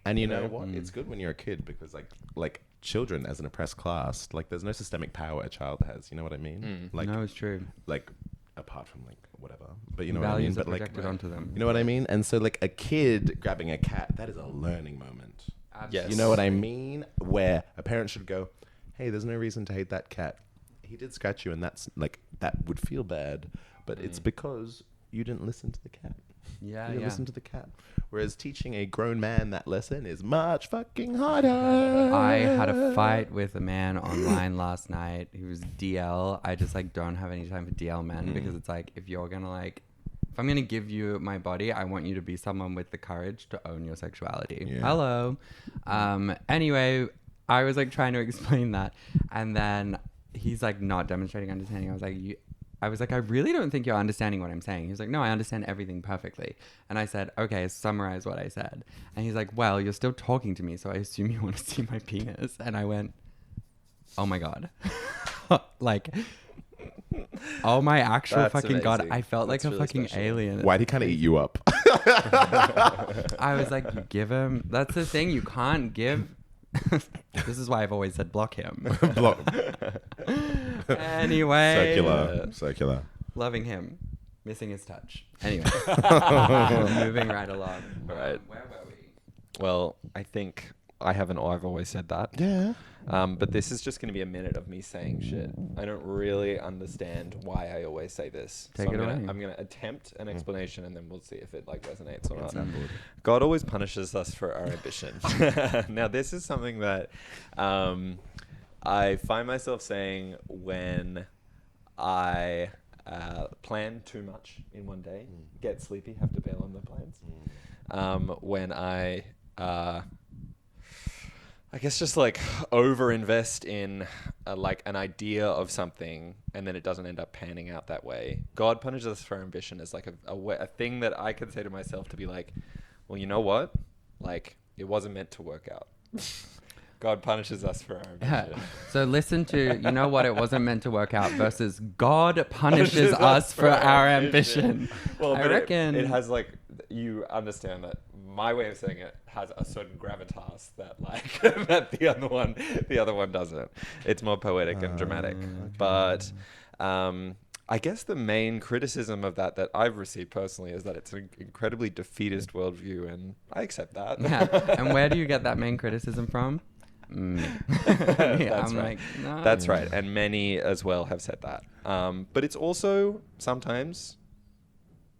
And you know what? It's good when you're a kid because like children as an oppressed class, like there's no systemic power a child has. You know what I mean? Like no, it's true. Like apart from like whatever, but you know what I mean. Values are But like projected onto them. you know what I mean. And so like a kid grabbing a cat, that is a learning moment. Yes. You know what I mean? Where a parent should go, hey, there's no reason to hate that cat. He did scratch you, and that's like that would feel bad, but it's because you didn't listen to the cat. Yeah, You didn't listen to the cat. Whereas teaching a grown man that lesson is much fucking harder. I had a fight with a man online last night. He was DL. I just like don't have any time for DL men because it's like if you're gonna like. If I'm going to give you my body, I want you to be someone with the courage to own your sexuality. Yeah. Hello. Anyway, I was like trying to explain that. And then he's like not demonstrating understanding. I was like, I really don't think you're understanding what I'm saying. He was like, no, I understand everything perfectly. And I said, okay, summarize what I said. And he's like, well, you're still talking to me, so I assume you want to see my penis. And I went, oh my God. Like... Oh my actual That's fucking amazing. God. I felt like That's a really fucking special. alien. Why'd he kind of eat you up? I was like, you give him. That's the thing. You can't give. This is why I've always said block him. Block. Anyway. Circular. Loving him. Missing his touch. Anyway. Moving right along. All right. Where were we? Well, I think I've always said that. Yeah. But this is just going to be a minute of me saying shit. I don't really understand why I always say this. Take it away. I'm going to attempt an explanation and then we'll see if it like resonates or not. on board. God always punishes us for our ambition. Now, this is something that I find myself saying when I plan too much in one day, get sleepy, have to bail on the plans. When I guess just like overinvest in like an idea of something and then it doesn't end up panning out that way. God punishes us for our ambition as like a thing that I can say to myself to be like, well, you know what? Like, it wasn't meant to work out. God punishes us for our ambition. So listen to, you know what, it wasn't meant to work out versus God punishes us for our ambition. Well, I but reckon it has like, you understand that my way of saying it has a certain gravitas that like that the other one doesn't. It's more poetic and dramatic. Okay. But I guess the main criticism of that I've received personally is that it's an incredibly defeatist worldview, and I accept that. Yeah. And where do you get that main criticism from? That's I'm right. like, no. That's right. And many as well have said that. But it's also sometimes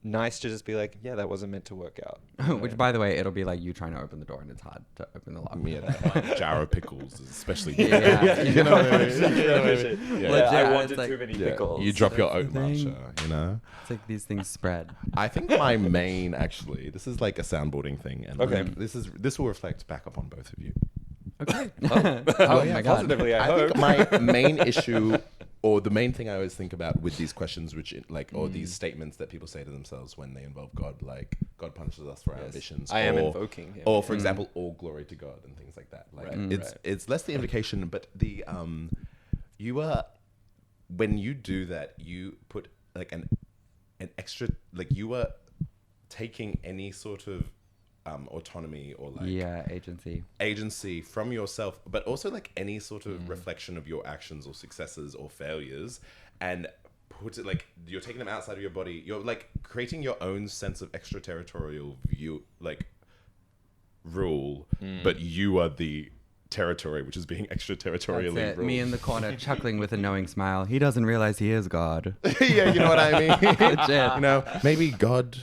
nice to just be like, yeah, that wasn't meant to work out. Which, by the way, it'll be like you trying to open the door and it's hard to open the lock. Yeah, that like jar of pickles, especially. Yeah. You know what I mean? Yeah, Legit, I it's wanted like- too many Yeah. pickles. You drop your oat Thing. matcha, you know? It's like these things spread. I think my main, actually, this is like a soundboarding thing. And Okay. like, this will reflect back upon both of you. Okay. Oh my God. Positively, I hope. think my main issue, or the main thing I always think about with these questions, which like, or these statements that people say to themselves when they involve God, like God punishes us for our ambitions. I am or, invoking him. Or for example, all glory to God and things like that. Like Right. it's less the invocation, but the you are, when you do that, you put like an extra, like you are taking any sort of autonomy or like agency from yourself, but also like any sort of reflection of your actions or successes or failures, and put it like you're taking them outside of your body. You're like creating your own sense of extraterritorial view, like rule, but you are the territory which is being extraterritorially That's it. ruled. Me in the corner chuckling with a knowing smile. He doesn't realize he is God. Yeah, you know what I mean. Legit. You know, maybe God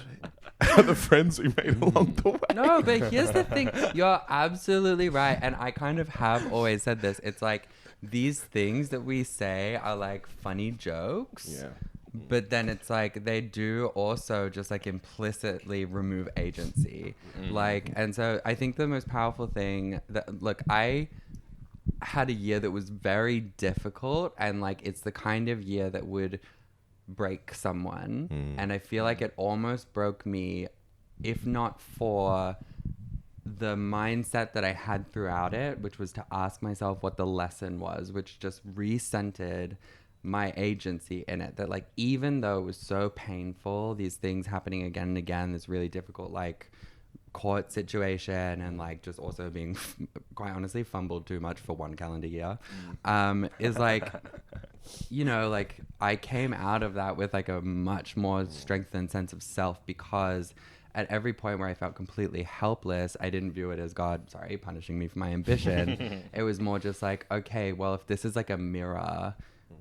are the friends we made along the way. No, but here's the thing. You're absolutely right. And I kind of have always said this. It's like these things that we say are like funny jokes. Yeah. But then it's like they do also just like implicitly remove agency. Like, and so I think the most powerful thing that, look, I had a year that was very difficult, and like it's the kind of year that would break someone. And I feel like it almost broke me, if not for the mindset that I had throughout it, which was to ask myself what the lesson was, which just recentered my agency in it. That like, even though it was so painful, these things happening again and again, this really difficult like court situation, and like just also being quite honestly fumbled too much for one calendar year, is like, you know, like I came out of that with like a much more strengthened sense of self, because at every point where I felt completely helpless, I didn't view it as God, punishing me for my ambition. It was more just like, okay, well, if this is like a mirror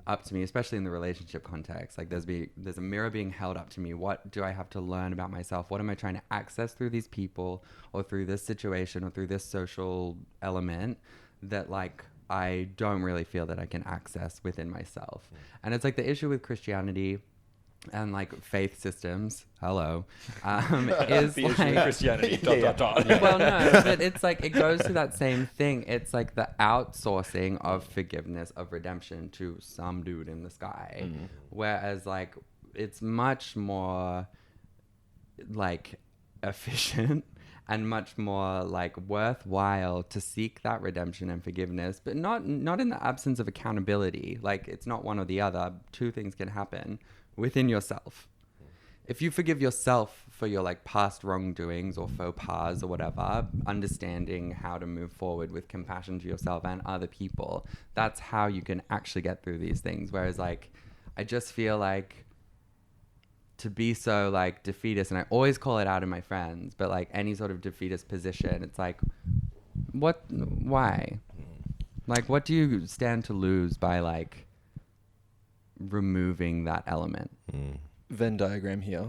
up to me, especially in the relationship context, like there's a mirror being held up to me. What do I have to learn about myself? What am I trying to access through these people or through this situation or through this social element that like I don't really feel that I can access within myself? And it's like the issue with Christianity and like faith systems, is The issue with like, Christianity. well, no, but it's like it goes to that same thing. It's like the outsourcing of forgiveness, of redemption to some dude in the sky, whereas like it's much more like efficient and much more like worthwhile to seek that redemption and forgiveness, but not in the absence of accountability. Like it's not one or the other. Two things can happen within yourself. If you forgive yourself for your like past wrongdoings or faux pas or whatever, understanding how to move forward with compassion to yourself and other people, that's how you can actually get through these things. Whereas like, I just feel like to be so like defeatist, and I always call it out in my friends, but like any sort of defeatist position, it's like, why? Like, what do you stand to lose by like removing that element? Venn diagram here.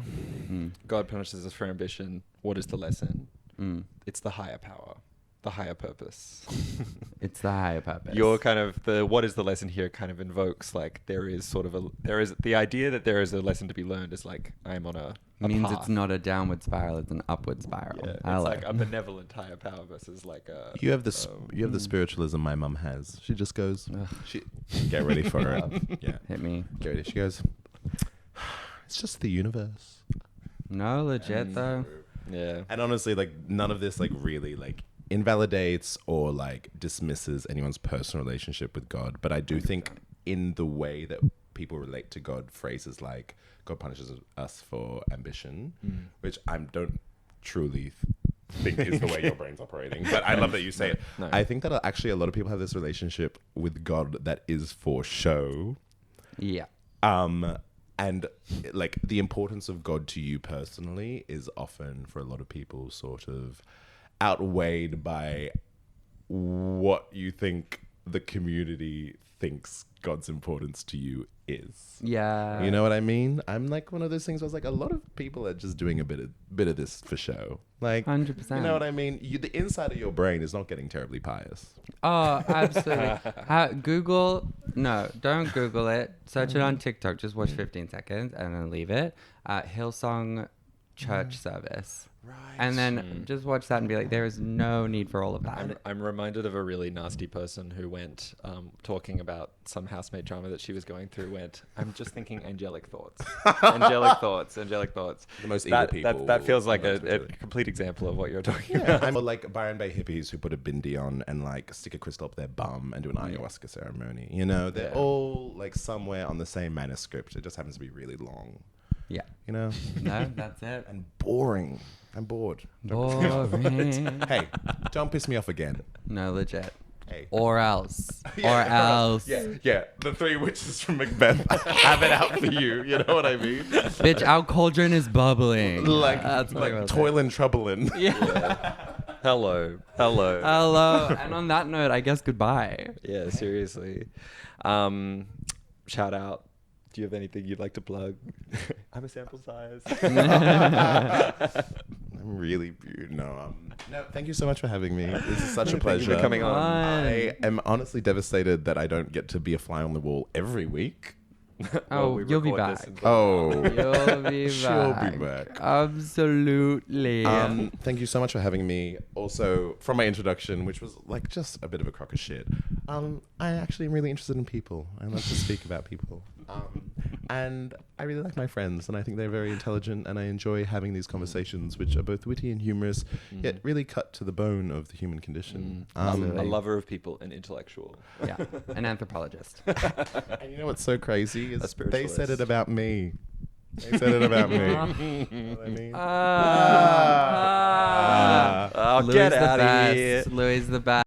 God punishes us for ambition. What is the lesson? It's the higher power. the higher purpose. It's the higher purpose. Your kind of what is the lesson here kind of invokes like there is the idea that there is a lesson to be learned is like I'm on a means path. it's not a downward spiral, it's an upward spiral. Yeah, it's I like a benevolent higher power versus like a. You have the spiritualism my mum has. She just goes, get ready for it. Yeah, hit me. get ready. She goes, it's just the universe. No, legit though. Yeah. And honestly, like none of this like really like invalidates or like dismisses anyone's personal relationship with God. But I do think in the way that people relate to God, phrases like God punishes us for ambition, which I don't truly think is the way your brain's operating. But I love that you say it. No. I think that actually a lot of people have this relationship with God that is for show. Yeah. And like the importance of God to you personally is often for a lot of people sort of outweighed by what you think the community thinks God's importance to you is. Yeah. You know what I mean? I'm like one of those things where I was like, a lot of people are just doing a bit of this for show. Like, 100%. You know what I mean? The inside of your brain is not getting terribly pious. Oh, absolutely. Don't Google it. Search it on TikTok. Just watch 15 seconds and then leave it. Hillsong church service. Right. And then just watch that and be like, there is no need for all of that. I'm reminded of a really nasty person who went talking about some housemate drama that she was going through. I'm just thinking angelic thoughts, angelic thoughts. The most evil people. That feels like a complete example of what you're talking about. I'm like Byron Bay hippies who put a bindi on and like stick a crystal up their bum and do an ayahuasca ceremony. You know, they're all like somewhere on the same manuscript. It just happens to be really long. Yeah. You know? No, that's it. And boring. I'm bored. Boring. Hey, don't piss me off again. No, legit. Hey. Or else. Or else. Yeah. The three witches from Macbeth have it out for you. You know what I mean? Bitch, our cauldron is bubbling. Like That's what I was saying. toil and troubling. Yeah. Hello. Hello. And on that note, I guess goodbye. Yeah, seriously. Shout out. Do you have anything you'd like to plug? I'm a sample size. I'm really no. Thank you so much for having me. This is such a pleasure. Thank you for coming on. I am honestly devastated that I don't get to be a fly on the wall every week. Oh, you'll be back. You'll be She'll back. be back. Absolutely. Thank you so much for having me. Also, from my introduction, which was like just a bit of a crock of shit, I actually am really interested in people. I love to speak about people. And I really like my friends, and I think they're very intelligent, and I enjoy having these conversations, which are both witty and humorous, yet really cut to the bone of the human condition. A lover of people, an intellectual. Yeah, an anthropologist. And you know what's so crazy is A they spiritualist. said it about me. They said it about me. You know what I mean? Oh, Louis get the out of best. here. Louis the best.